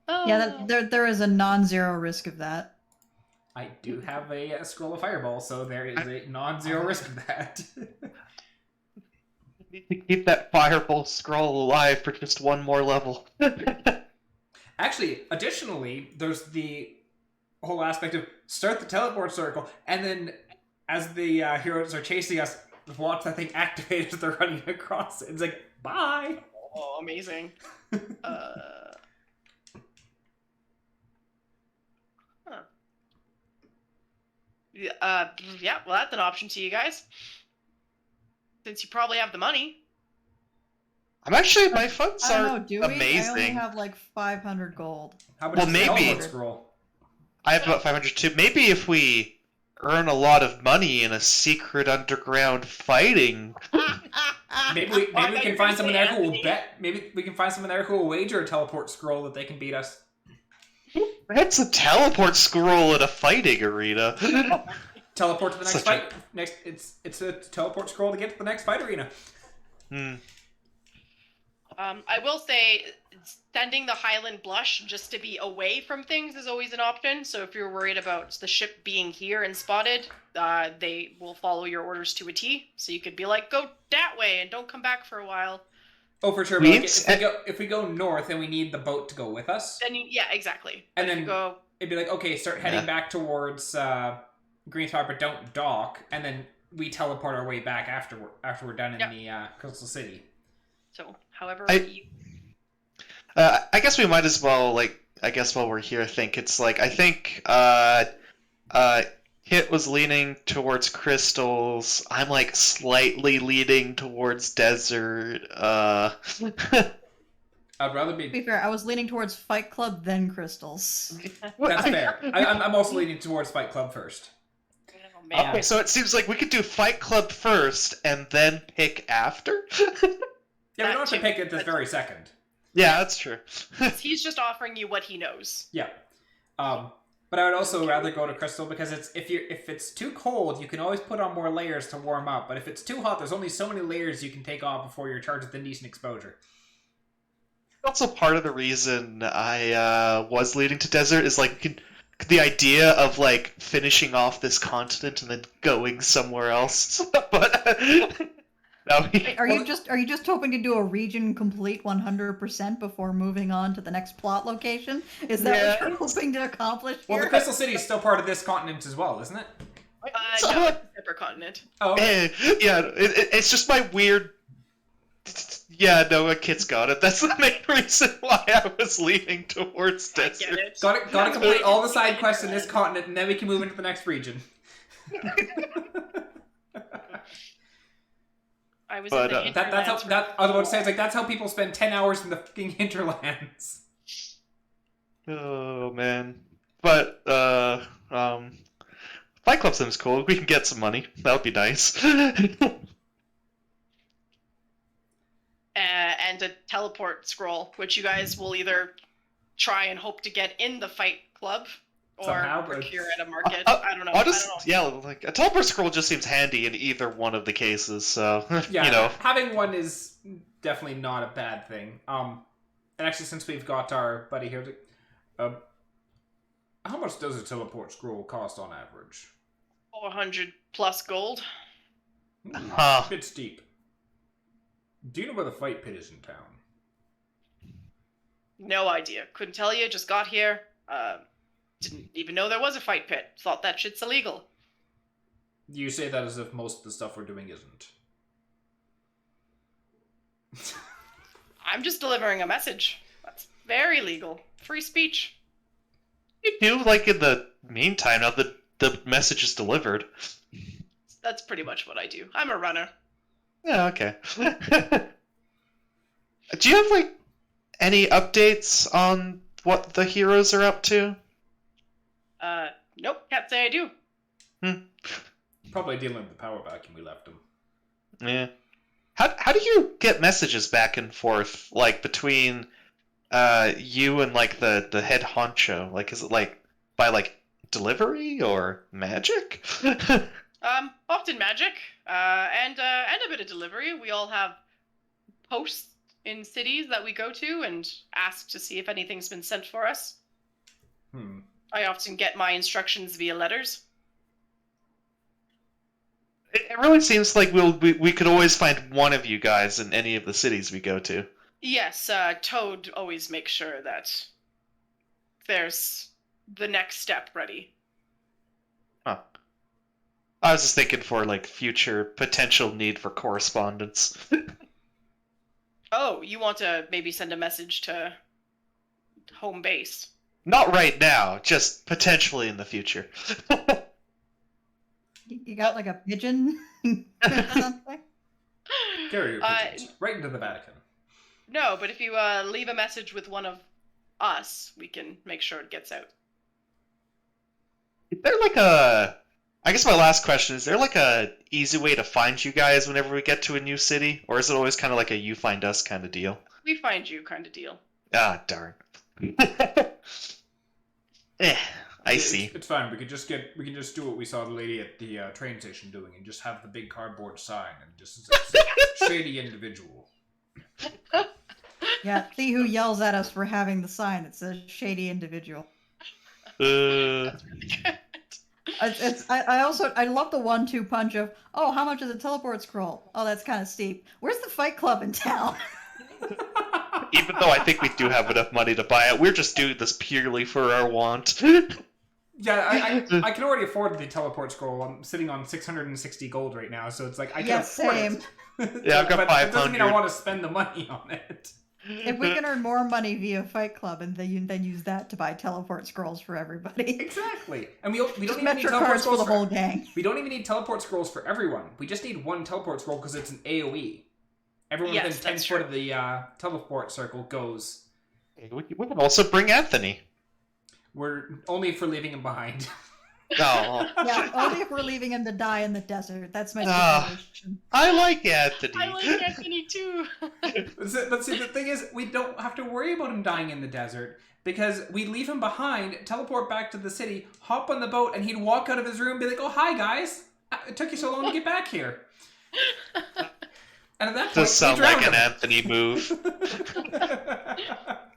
Oh. Yeah, there is a non-zero risk of that. I do have a scroll of fireball, so there is a non-zero risk of that. Need to keep that fireball scroll alive for just one more level. Actually, additionally, there's the whole aspect of start the teleport circle, and then as the heroes are chasing us, watch that thing activate as they're running across it. It's like, bye! Oh, amazing. Huh. Yeah, well, that's an option to you guys. Since you probably have the money. I'm actually, my funds I don't are know, do we? I only amazing. have like 500 gold. How about Well, just maybe. the teleport scroll? I have about 500 too. Maybe if we earn a lot of money in a secret underground fighting. Maybe we can find someone there who will bet. Maybe we can find someone there who will wager a teleport scroll that they can beat us. That's a teleport scroll in a fighting arena. Teleport to the next Such fight. It's a teleport scroll to get to the next fight arena. I will say, sending the Highland Blush just to be away from things is always an option. So if you're worried about the ship being here and spotted, they will follow your orders to a T. So you could be like, go that way and don't come back for a while. Oh, for sure. But like, if we go north and we need the boat to go with us, Then yeah, exactly. and But if then you go, it'd be like, okay, start heading back towards Greenspot, but don't dock, and then we teleport our way back after we're done in the Crystal City. so however I guess we might as well, like, I guess while we're here, think it's like, I think Hit was leaning towards crystals. I'm like slightly leaning towards desert. I'd rather To be. be fair, I was leaning towards Fight Club, then crystals. That's fair. I'm also leaning towards Fight Club first. oh, man. Okay, so it seems like we could do Fight Club first and then pick after. Yeah, we That don't have to too. pick it this very second. Yeah, that's true. He's just offering you what he knows. Yeah. But I would also rather go to Crystal because if it's too cold, you can always put on more layers to warm up. But if it's too hot, there's only so many layers you can take off before you're charged with a decent exposure. Also, part of the reason I was leading to desert is like the idea of like finishing off this continent and then going somewhere else. But Are you just hoping to do a region complete 100% before moving on to the next plot location? Is that what you're hoping to accomplish Well, here? the Crystal City is still part of this continent as well, isn't it? No, it's a separate continent. Oh, okay. yeah, it's just my weird. Yeah, no, a kid's got it. That's the main reason why I was leaning towards I desert. get it. Got to complete all the side quests in this continent, and then we can move into the next region. I was But, in the That's how. hinterlands I was about to say, it's like that's how people spend 10 hours in the fucking hinterlands. Oh man, but Fight Club seems cool. We can get some money. That would be nice. and a teleport scroll, which you guys will either try and hope to get in the Fight Club or Somehow, but- procure at a market. I don't know. Yeah, like a teleport scroll just seems handy in either one of the cases. So Yeah, you know, having one is definitely not a bad thing. And actually, since we've got our buddy here, how much does a teleport scroll cost on average? 400 plus gold. Huh. Bit steep. Do you know where the fight pit is in town? No idea. Couldn't tell you. Just got here. Didn't even know there was a fight pit. Thought that shit's illegal. You say that as if most of the stuff we're doing isn't. I'm just delivering a message. That's very legal. Free speech. you do like in the meantime now that the message is delivered. That's pretty much what I do. I'm a runner. Yeah, okay. Do you have like any updates on what the heroes are up to? Nope. Can't say I do. Probably dealing with the power vacuum we left them. Yeah. How do you get messages back and forth like between you and like the head honcho? Like is it like by like delivery or magic? Often magic, and a bit of delivery. We all have posts in cities that we go to and ask to see if anything's been sent for us. I often get my instructions via letters. It really seems like we could always find one of you guys in any of the cities we go to. Yes, Toad always makes sure that there's the next step ready. Huh. I was just thinking for like future potential need for correspondence. Oh, you want to maybe send a message to home base? Not right now, just potentially in the future. You got like a pigeon or something? Carry your pigeons right into the Vatican. No, but if you leave a message with one of us, we can make sure it gets out. Is there like a... I guess my last question, is there like a easy way to find you guys whenever we get to a new city? Or is it always kind of like a you find us kind of deal? We find you kind of deal. Ah, darn. I see. It's fine. We can just do what we saw the lady at the train station doing, and just have the big cardboard sign, and just shady individual. Yeah, see who yells at us for having the sign that says shady individual. That's really good. I love the 1-2 punch of, oh, how much is a teleport scroll? Oh, that's kind of steep. Where's the fight club in town? Even though I think we do have enough money to buy it, we're just doing this purely for our want. Yeah, I can already afford the teleport scroll. I'm sitting on 660 gold right now, so it's like I can afford same. it. Yeah, I've got but 500. It doesn't mean I want to spend the money on it. If we can earn more money via Fight Club and then use that to buy teleport scrolls for everybody. Exactly. And we don't Just even need Metro teleport cards for scrolls the whole gang. We don't even need teleport scrolls for everyone. We just need one teleport scroll because it's an AoE. Everyone within 10 foot of the teleport circle goes. We can also bring Anthony. We're only for leaving him behind. No. Yeah, only if we're leaving him to die in the desert. That's my stipulation. I like Anthony. I like Anthony too. But see, the thing is, we don't have to worry about him dying in the desert because we leave him behind, teleport back to the city, hop on the boat, and he'd walk out of his room and be like, "Oh, hi guys! It took you so long to get back here." And at that point, Does sound we drown like an him. Anthony move.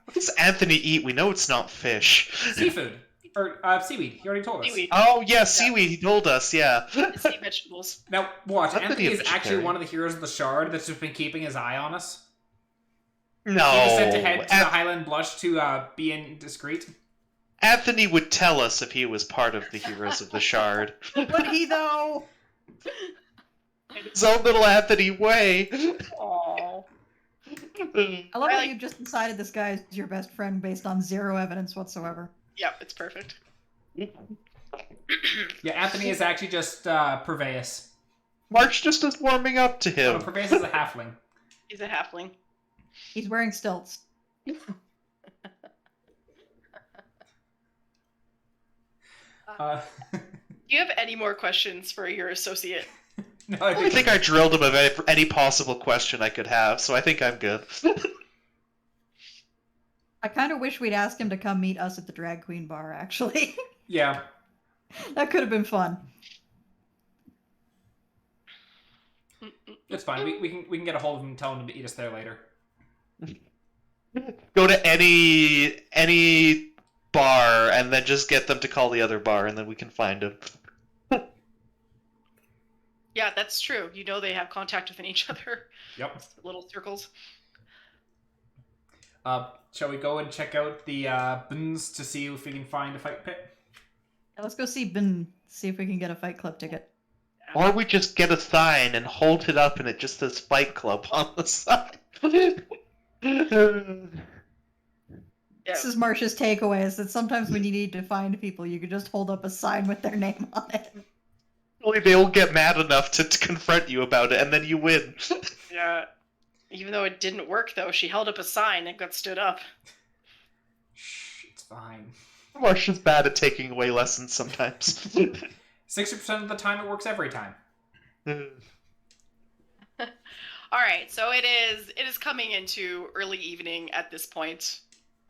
What does Anthony eat? We know it's not fish. Seafood. Or seaweed. He already told us. Seaweed. Oh, yeah, seaweed. He told us, yeah. Sea vegetables. Now, watch. Not that Anthony he is is actually vegetarian. one of the heroes of the Shard that's just been keeping his eye on us. No. He was sent to head to the Highland Blush to be indiscreet. Anthony would tell us if he was part of the Heroes of the Shard. Would he though? In his own little Anthony way. Aww. I love I how like- you just decided this guy is your best friend based on zero evidence whatsoever. Yep, it's perfect. Yeah, Anthony is actually just Purveus. March just is warming up to Oh, him. Purveus is a halfling. He's a halfling. He's wearing stilts. Uh, Do you have any more questions for your associate? no, I think I drilled him of any possible question I could have, so I think I'm good. I kind of wish we'd ask him to come meet us at the drag queen bar, actually. Yeah. That could have been fun. It's fine. We can get a hold of him and tell him to meet us there later. Go to any bar and then just get them to call the other bar, and then we can find him. Yeah, that's true. You know they have contact within each other. Yep. Little circles. Shall we go and check out the bins to see if we can find a fight pit? Yeah, let's go see Ben, see if we can get a Fight Club ticket. Or we just get a sign and hold it up and it just says Fight Club on the side. Yeah. This is Marsh's takeaway, is that sometimes when you need to find people, you can just hold up a sign with their name on it. Only they'll get mad enough to confront you about it, and then you win. Yeah. Even though it didn't work, though, she held up a sign and got stood up. Shh, it's fine. Marsh is bad at taking away lessons sometimes. 60% of the time, it works every time. All right, so it is coming into early evening at this point.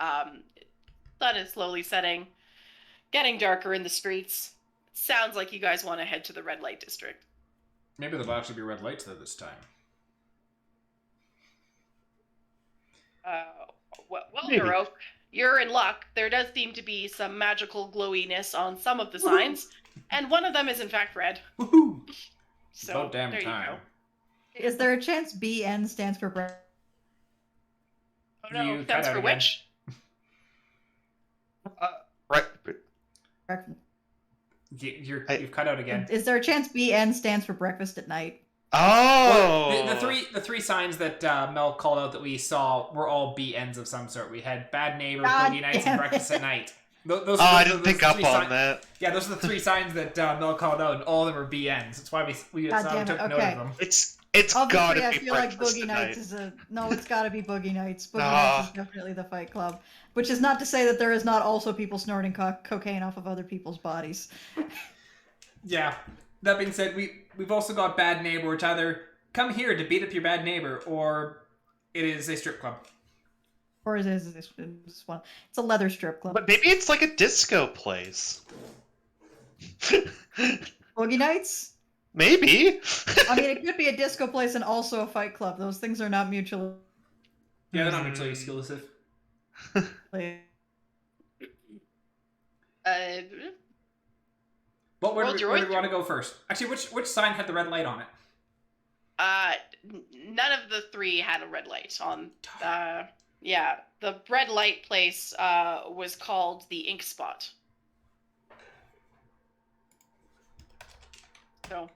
Sun is slowly setting, getting darker in the streets. Sounds like you guys want to head to the red light district. Maybe there'll actually be red lights there this time. Well, Maybe. Naroke, you're in luck. There does seem to be some magical glowiness on some of the signs, and one of them is in fact red. Woohoo! So About damn there time. you go. Is there a chance BN stands for Oh no, You that's cut out for again. which? Right. breakfast? You've cut out again. Is there a chance BN stands for breakfast at night? Oh! Well, the three signs that Mel called out that we saw were all BNs of some sort. We had bad neighbor, God boogie nights, damn and breakfast it. at night. Those Oh, are I the- didn't those pick up three on si- that. Yeah, those are the three signs that Mel called out, and all of them are BNs. That's why we God so damn it, took note okay. of them. It's Of the gotta three, I be feel like breakfast Boogie tonight. Nights is a... No, it's gotta be Boogie Nights. Boogie Ah. Nights is definitely the Fight Club. Which is not to say that there is not also people snorting cocaine off of other people's bodies. Yeah. That being said, we've also got bad neighbor, which either come here to beat up your bad neighbor, or it is a strip club. Or is this one? It's a leather strip club. But maybe it's like a disco place. Boogie Nights? Maybe. I mean, it could be a disco place and also a fight club. Those things are not mutually. Yeah, they're not mutually exclusive. But where do we want to go first? Actually, which sign had the red light on it? None of the three had a red light on. Yeah, the red light place was called the Ink Spot. So,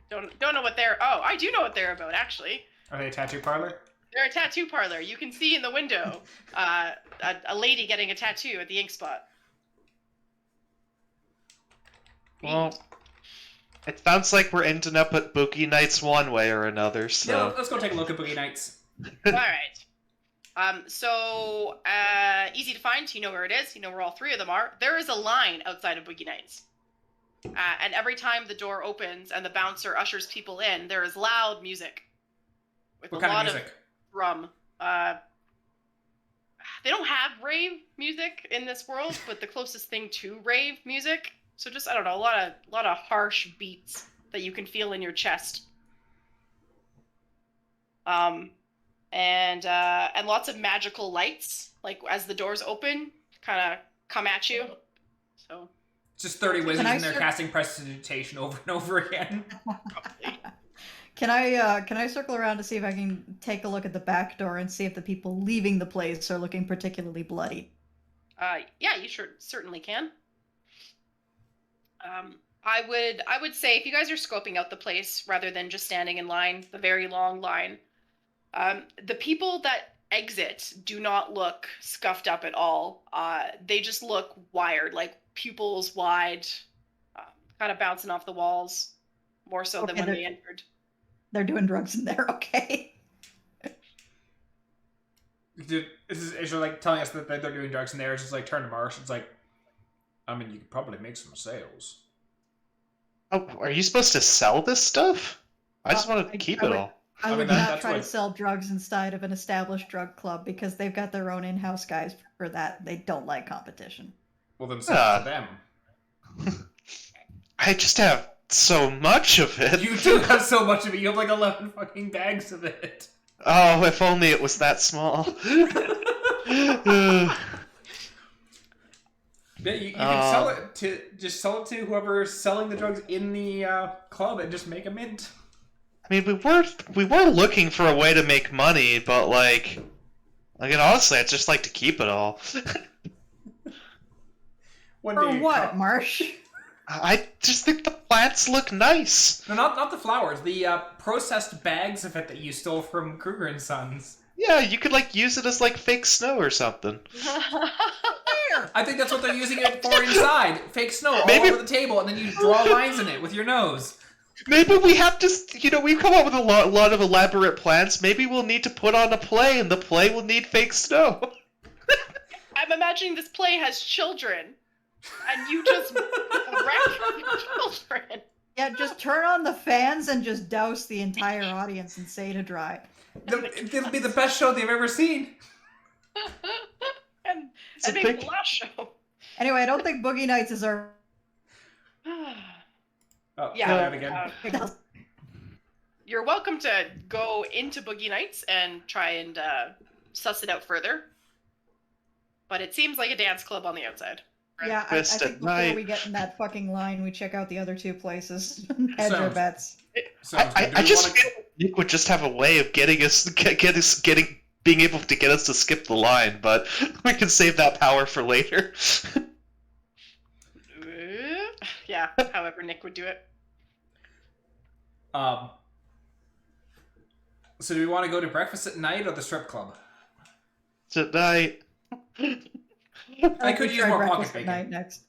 don't know what they're. Oh, I do know what they're about actually. Are they a tattoo parlor? They're a tattoo parlor. You can see in the window a lady getting a tattoo at the Ink Spot. Well, it sounds like we're ending up at Boogie Nights one way or another, so... Yeah, let's go take a look at Boogie Nights. Alright. So, easy to find. You know where it is. You know where all three of them are. There is a line outside of Boogie Nights. And every time the door opens and the bouncer ushers people in, there is loud music. With What a kind lot of music? drum. They don't have rave music in this world, but the closest thing to rave music. So just, I don't know, a lot of harsh beats that you can feel in your chest. And lots of magical lights, like as the doors open, kind of come at you. So Just 30 wizards in there cir- casting prestidigitation over and over again. Can I circle around to see if I can take a look at the back door and see if the people leaving the place are looking particularly bloody? yeah, you certainly can. I would say if you guys are scoping out the place rather than just standing in line, the very long line, the people that exit do not look scuffed up at all. They just look wired, like pupils wide, kind of bouncing off the walls, more so than when they entered. They're doing drugs in there, okay? Dude, is she like telling us that they're doing drugs in there? It's just like turn to Marsh. It's like, I mean, you could probably make some sales. Oh, are you supposed to sell this stuff? I just want to keep it all. I would mean, not that's try to what- sell drugs inside of an established drug club because they've got their own in-house guys for that. They don't like competition. Well, then sell it to them. I just have so much of it. You do have so much of it. You have like 11 fucking bags of it. Oh, if only it was that small. Yeah, you can sell it to whoever's selling the drugs in the club and just make a mint. I mean, we were looking for a way to make money, but like honestly, I'd just like to keep it all. One For day what, come- Marsh? I just think the plants look nice. No, not the flowers. The processed bags of it that you stole from Kruger and Sons. Yeah, you could like use it as like fake snow or something. I think that's what they're using it for inside. Fake snow all Maybe- over the table, and then you draw lines in it with your nose. Maybe we have to, we've come up with a lot of elaborate plans. Maybe we'll need to put on a play, and the play will need fake snow. I'm imagining this play has children, and you just wreck children. Yeah, just turn on the fans and just douse the entire audience and say to dry. It'll be the best show they've ever seen. and It's a make big- it the last show. Anyway, I don't think Boogie Nights is our. Oh, Yeah. say that again. You're welcome to go into Boogie Nights and try and suss it out further. But it seems like a dance club on the outside. Yeah, I Breakfast think at before night. we get in that fucking line, we check out the other two places. Hedge our Sounds- bets. Sounds good. Do I we just wanna- feel like Nick would just have a way of being able to get us to skip the line, but we can save that power for later. Yeah, however Nick would do it. So do we want to go to breakfast at night or the strip club? Tonight. I could think use try more breakfast pocket at bacon. night next.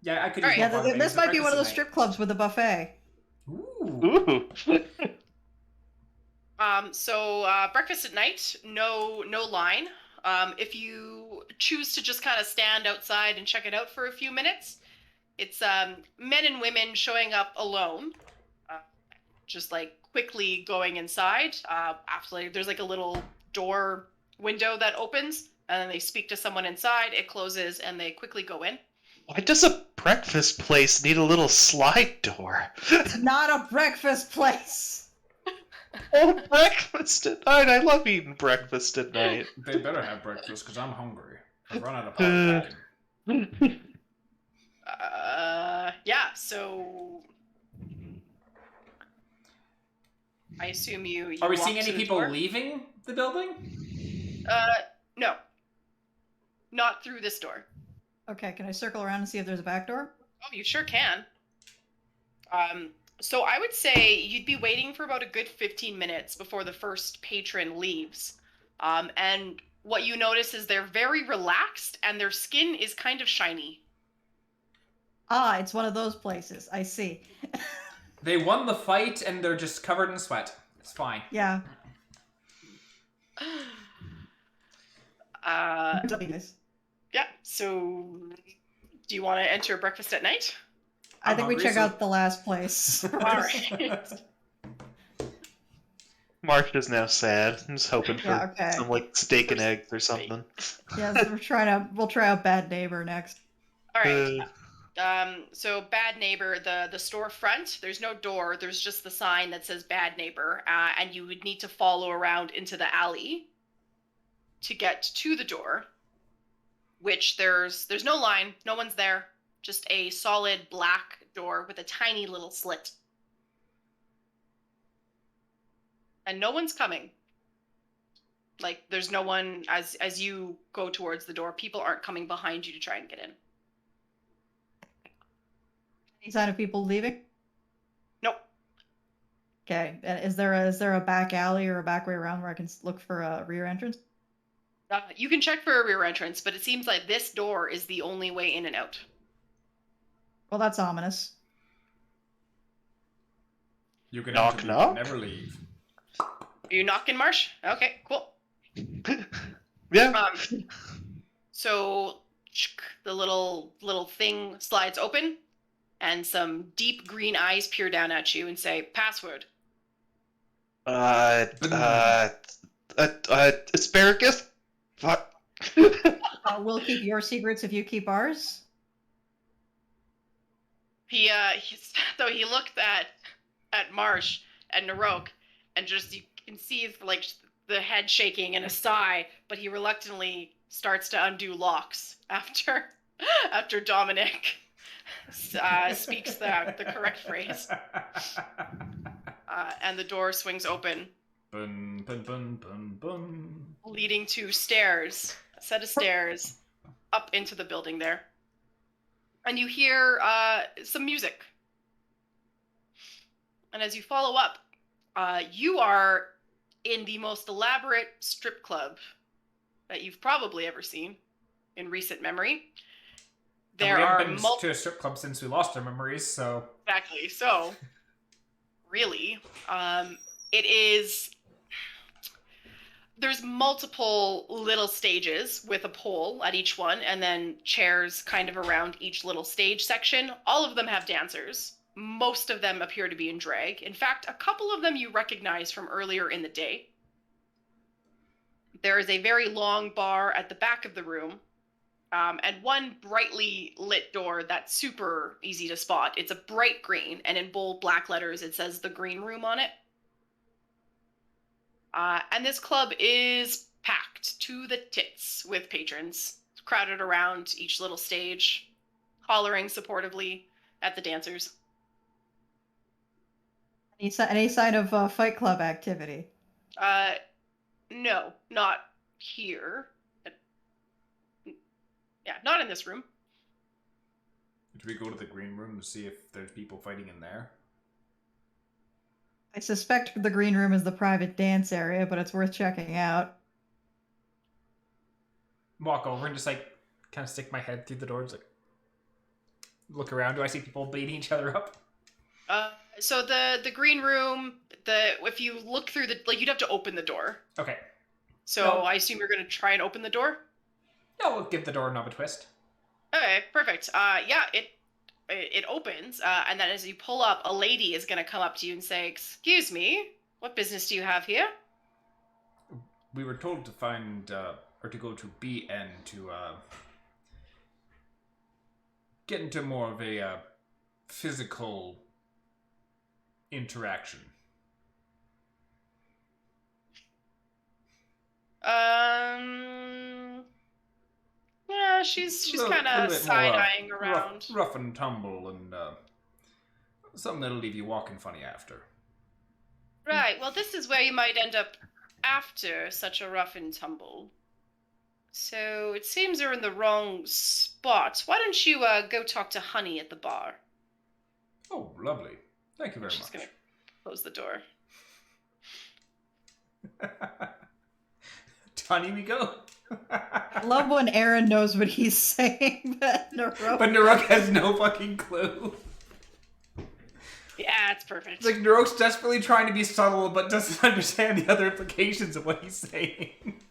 Yeah, I could All use right. more Yeah, pocket this bacon. might be one of those Breakfast strip clubs with a buffet. at night. Ooh. Ooh. So breakfast at night, no line. If you choose to just kind of stand outside and check it out for a few minutes, it's men and women showing up alone, just like quickly going inside. After there's like a little door window that opens, and then they speak to someone inside, it closes, and they quickly go in. Why does a breakfast place need a little slide door? It's not a breakfast place. Oh, breakfast at night! I love eating breakfast at night. They better have breakfast, because I'm hungry. I've run out of pot. Yeah, so I assume you Are we walk seeing to any the people door? leaving the building? No. Not through this door. Okay, can I circle around and see if there's a back door? Oh, you sure can. So I would say you'd be waiting for about a good 15 minutes before the first patron leaves. And what you notice is they're very relaxed and their skin is kind of shiny. Ah, it's one of those places. I see. They won the fight and they're just covered in sweat. It's fine. Yeah. Yeah, so do you want to enter breakfast at night? I think we hungry, check so- out the last place. All right. Marsh is now sad. I'm just hoping for Yeah, okay. some like steak and eggs or something. Yeah, so we'll try out Bad Neighbor next. All right. So Bad Neighbor, the storefront, there's no door, there's just the sign that says Bad Neighbor, and you would need to follow around into the alley to get to the door, which there's no line, no one's there, just a solid black door with a tiny little slit. And no one's coming. Like, there's no one, as you go towards the door, people aren't coming behind you to try and get in. Any sign of people leaving? Nope. Okay. Is there a back alley or a back way around where I can look for a rear entrance? You can check for a rear entrance, but it seems like this door is the only way in and out. Well, that's ominous. You can Knock, enter, knock. never leave. Are you knocking, Marsh? Okay, cool. Yeah. So the little thing slides open, and some deep green eyes peer down at you and say, "Password." Asparagus? Fuck. We'll keep your secrets if you keep ours. He looked at Marsh and Naroke, and just you can see like the head shaking and a sigh, but he reluctantly starts to undo locks after Dominic speaks the correct phrase, and the door swings open, Bun, bun, bun, bun, bun. leading to a set of stairs up into the building there. And you hear some music. And as you follow up, you are in the most elaborate strip club that you've probably ever seen in recent memory. And There we are haven't been to a strip club since we lost our memories, so... Exactly. So, really, it is... There's multiple little stages with a pole at each one, and then chairs kind of around each little stage section. All of them have dancers. Most of them appear to be in drag. In fact, a couple of them you recognize from earlier in the day. There is a very long bar at the back of the room, and one brightly lit door that's super easy to spot. It's a bright green, and in bold black letters it says the green room on it. And this club is packed to the tits with patrons crowded around each little stage, hollering supportively at the dancers. Any sign of Fight Club activity? No, not here. Yeah, not in this room. Do we go to the green room to see if there's people fighting in there? I suspect the green room is the private dance area, but it's worth checking out. Walk over and just like kind of stick my head through the door, just like look around. Do I see people beating each other up? So the green room, if you look through you'd have to open the door. Okay. So No. I assume you're going to try and open the door? No, we'll give the door knob a twist. Okay, perfect. Yeah, it opens, and then as you pull up, a lady is going to come up to you and say, "Excuse me, what business do you have here?" we were told to find, or to go to BN to, get into more of a, physical interaction. Yeah, she's Little kind of bit more, side-eyeing around. rough and tumble, and something that'll leave you walking funny after. Right, well, this is where you might end up after such a rough and tumble. So it seems you're in the wrong spot. Why don't you go talk to Honey at the bar? Oh, lovely. Thank you very She's much. gonna close the door. Honey, we go. I love when Aaron knows what he's saying, but Naroke has no fucking clue. Yeah, it's perfect. It's like Naroke's desperately trying to be subtle, but doesn't understand the other implications of what he's saying.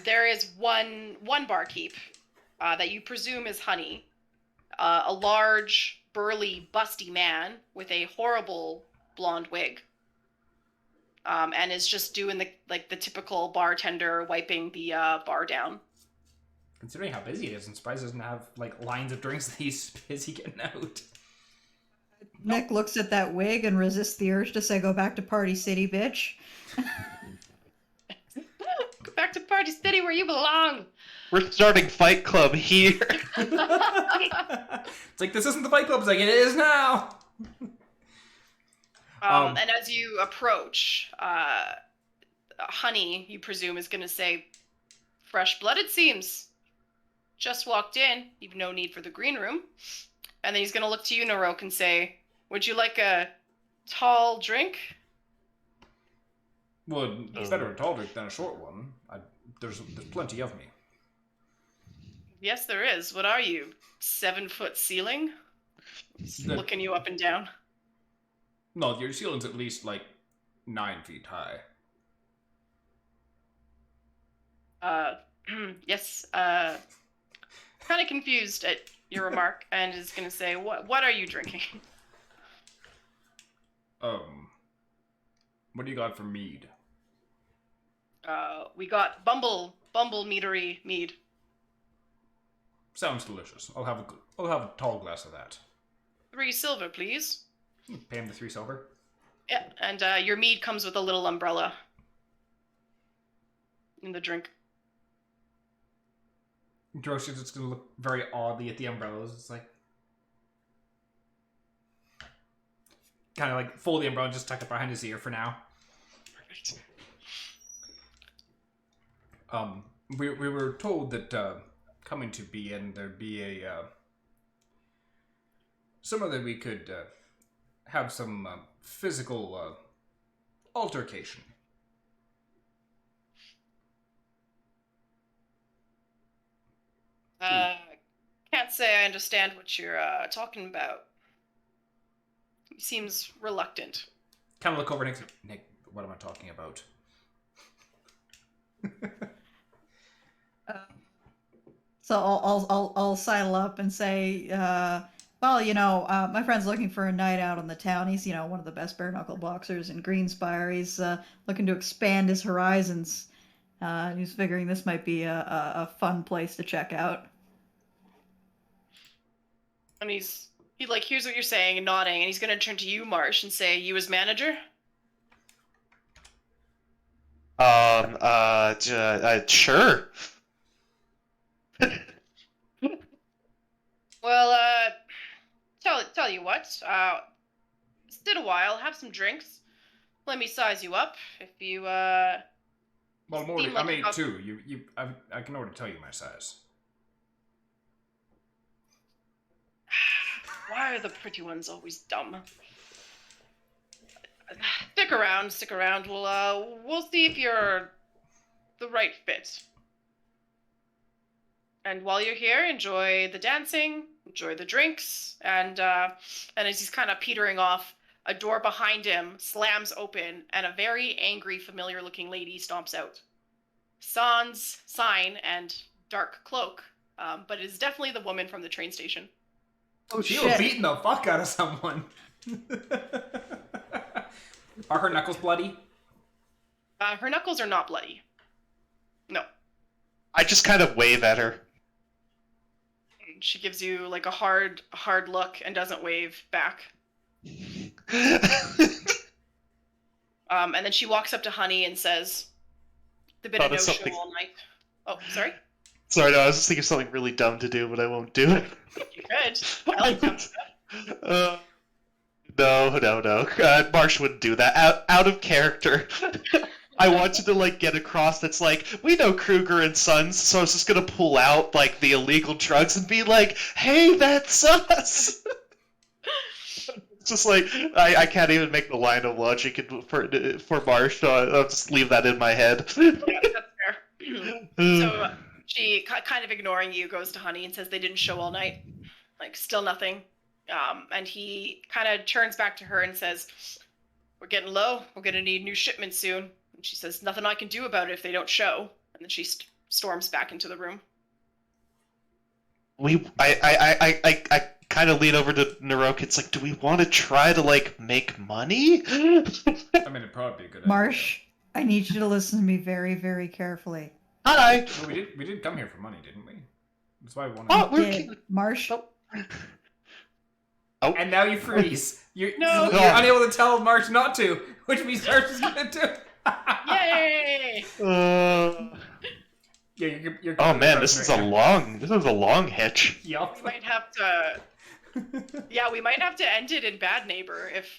There is one barkeep that you presume is Honey, a large, burly, busty man with a horrible blonde wig, and is just doing the typical bartender wiping the bar down. Considering how busy he is, I'm surprised he doesn't have like lines of drinks that he's busy getting out. Nick looks at that wig and resists the urge to say, "Go back to Party City, bitch." Go back to Party City where you belong. We're starting Fight Club here. It's like, this isn't the Fight Club. It's like, it is now. And as you approach, Honey, you presume, is going to say, "Fresh blood, it seems. Just walked in. You've no need for the green room." And then he's going to look to you, Naroke, and say, "Would you like a tall drink?" Well, it's better a tall drink than a short one. There's plenty of me. Yes, there is. What are you? 7-foot ceiling? He's looking you up and down. No, your ceiling's at least like 9 feet high. Yes, kind of confused at your remark, and is going to say, what are you drinking?" What do you got for mead? We got Bumble Meadery mead. Sounds delicious. I'll have a tall glass of that. 3 silver, please. Pay him the 3 silver. Yeah, and your mead comes with a little umbrella in the drink. Droshi's just gonna look very oddly at the umbrellas. It's like, kind of like fold the umbrella and just tuck it behind his ear for now. Perfect. We were told that coming to BN there'd be a somewhere that we could have some physical altercation. Can't say I understand what you're talking about. He seems reluctant. Kind of look over next to Nick. What am I talking about? So I'll sidle up and say, well, my friend's looking for a night out on the town. He's, one of the best bare knuckle boxers in Greenspire. He's looking to expand his horizons. He's figuring this might be a fun place to check out. And he hears what you're saying and nodding, and he's gonna turn to you, Marsh, and say, "You as manager?" Sure. Well, tell you what, sit a while, have some drinks, let me size you up. If you, Well, I'm seem like 8'2". I can already tell you my size. Why are the pretty ones always dumb? Stick around. We'll see if you're the right fit. And while you're here, enjoy the dancing, enjoy the drinks, and as he's kind of petering off, a door behind him slams open, and a very angry, familiar-looking lady stomps out. Sans sign and dark cloak, but it is definitely the woman from the train station. Oh, She shit. was beating the fuck out of someone. Are her knuckles bloody? Her knuckles are not bloody. No. I just kind of wave at her. She gives you like a hard look and doesn't wave back. And then she walks up to Honey and says, "The bit of no show all night." Oh, sorry. Sorry, no, I was just thinking of something really dumb to do, but I won't do it. You could. I like dumb stuff. No. Marsh wouldn't do that. Out of character. I wanted to like get across that's like, we know Kruger and Sons, so I was just gonna pull out like the illegal drugs and be like, hey, that's us. It's just like I can't even make the line of logic for Marsh, so I'll just leave that in my head. Yeah, that's fair. So she, kind of ignoring you, goes to Honey and says they didn't show all night. Like, still nothing. And he kind of turns back to her and says, "We're getting low. We're going to need new shipments soon." And she says, "Nothing I can do about it if they don't show." And then she storms back into the room. I kind of lean over to Naroke. It's like, do we want to try to like make money? I mean, it'd probably be a good Marsh, I need you to listen to me very, very carefully. Hi. Well, we did come here for money, didn't we? That's why we wanted. Oh, Did Marsh? Oh. And now you freeze. You're No. unable to tell Marsh not to, which means Marsh is gonna do. Yay! Yeah, you're Oh man, this is a long hitch. Yup. We might have to. Yeah, we might have to end it in Bad Neighbor if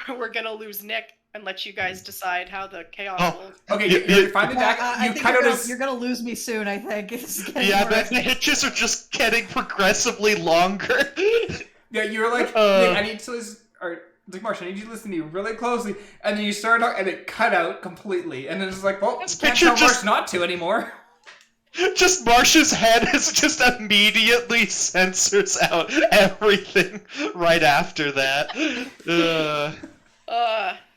we're gonna lose Nick and let you guys decide how the chaos will. Okay, you're finally back. I You think kind of you're gonna lose me soon. I think. It's getting Yeah, worse. the hitches are just getting progressively longer. Yeah, you were like, Nick, I need to listen, or like Marsh, I need you to listen to me really closely, and then you started talking, and it cut out completely, and then it's like, well, can't picture tell just- Marsh not to anymore. Just Marsh's head is just immediately censors out everything right after that.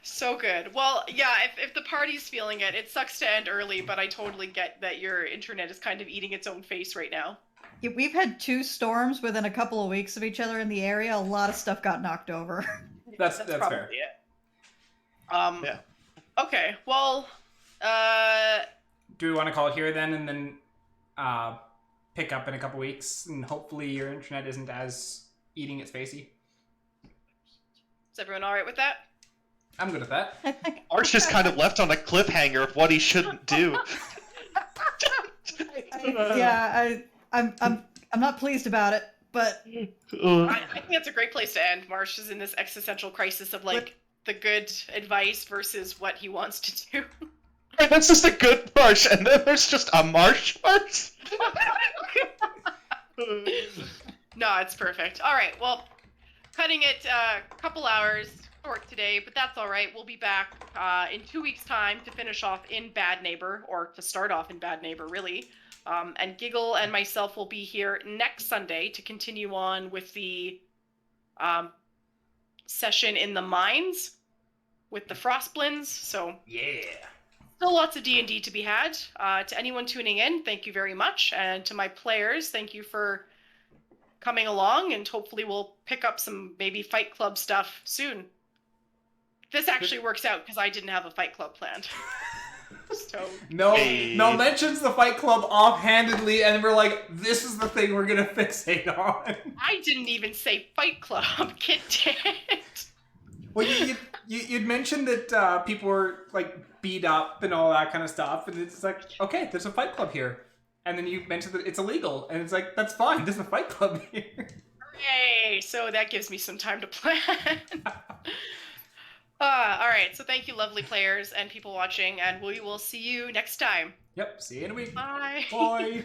So good. Well, yeah, if the party's feeling it, it sucks to end early, but I totally get that your internet is kind of eating its own face right now. Yeah, we've had 2 storms within a couple of weeks of each other in the area. A lot of stuff got knocked over. That's probably fair. it. Yeah. Okay, well, Do we want to call it here then, and then pick up in a couple weeks, and hopefully your internet isn't as eating its facey? is everyone alright with that? I'm good at that. Marsh just kind of left on a cliffhanger of what he shouldn't do. I'm not pleased about it, but I think that's a great place to end. Marsh is in this existential crisis of, like, the good advice versus what he wants to do. Right, that's just a good Marsh, and then there's just a Marsh. No, it's perfect. Alright, well, cutting it a couple hours short today, but that's alright. We'll be back in 2 weeks' time to finish off in Bad Neighbor, or to start off in Bad Neighbor, really. And Giggle and myself will be here next Sunday to continue on with the session in the mines with the Frostblins. So Yeah. still lots of D&D to be had. To anyone tuning in, thank you very much. And to my players, thank you for coming along, and hopefully we'll pick up some maybe Fight Club stuff soon. This actually works out because I didn't have a Fight Club planned. So Mel mentions the Fight Club offhandedly, and we're like, this is the thing we're gonna fixate on. I didn't even say Fight Club. Kit did. Well, you'd mentioned that people were like beat up and all that kind of stuff, and it's like, okay, there's a Fight Club here, and then you mentioned that it's illegal, and it's like, that's fine, there's a Fight Club here. Hooray! So that gives me some time to plan. All right, so thank you, lovely players and people watching, and we will see you next time. Yep, see you in a week. Bye. Bye.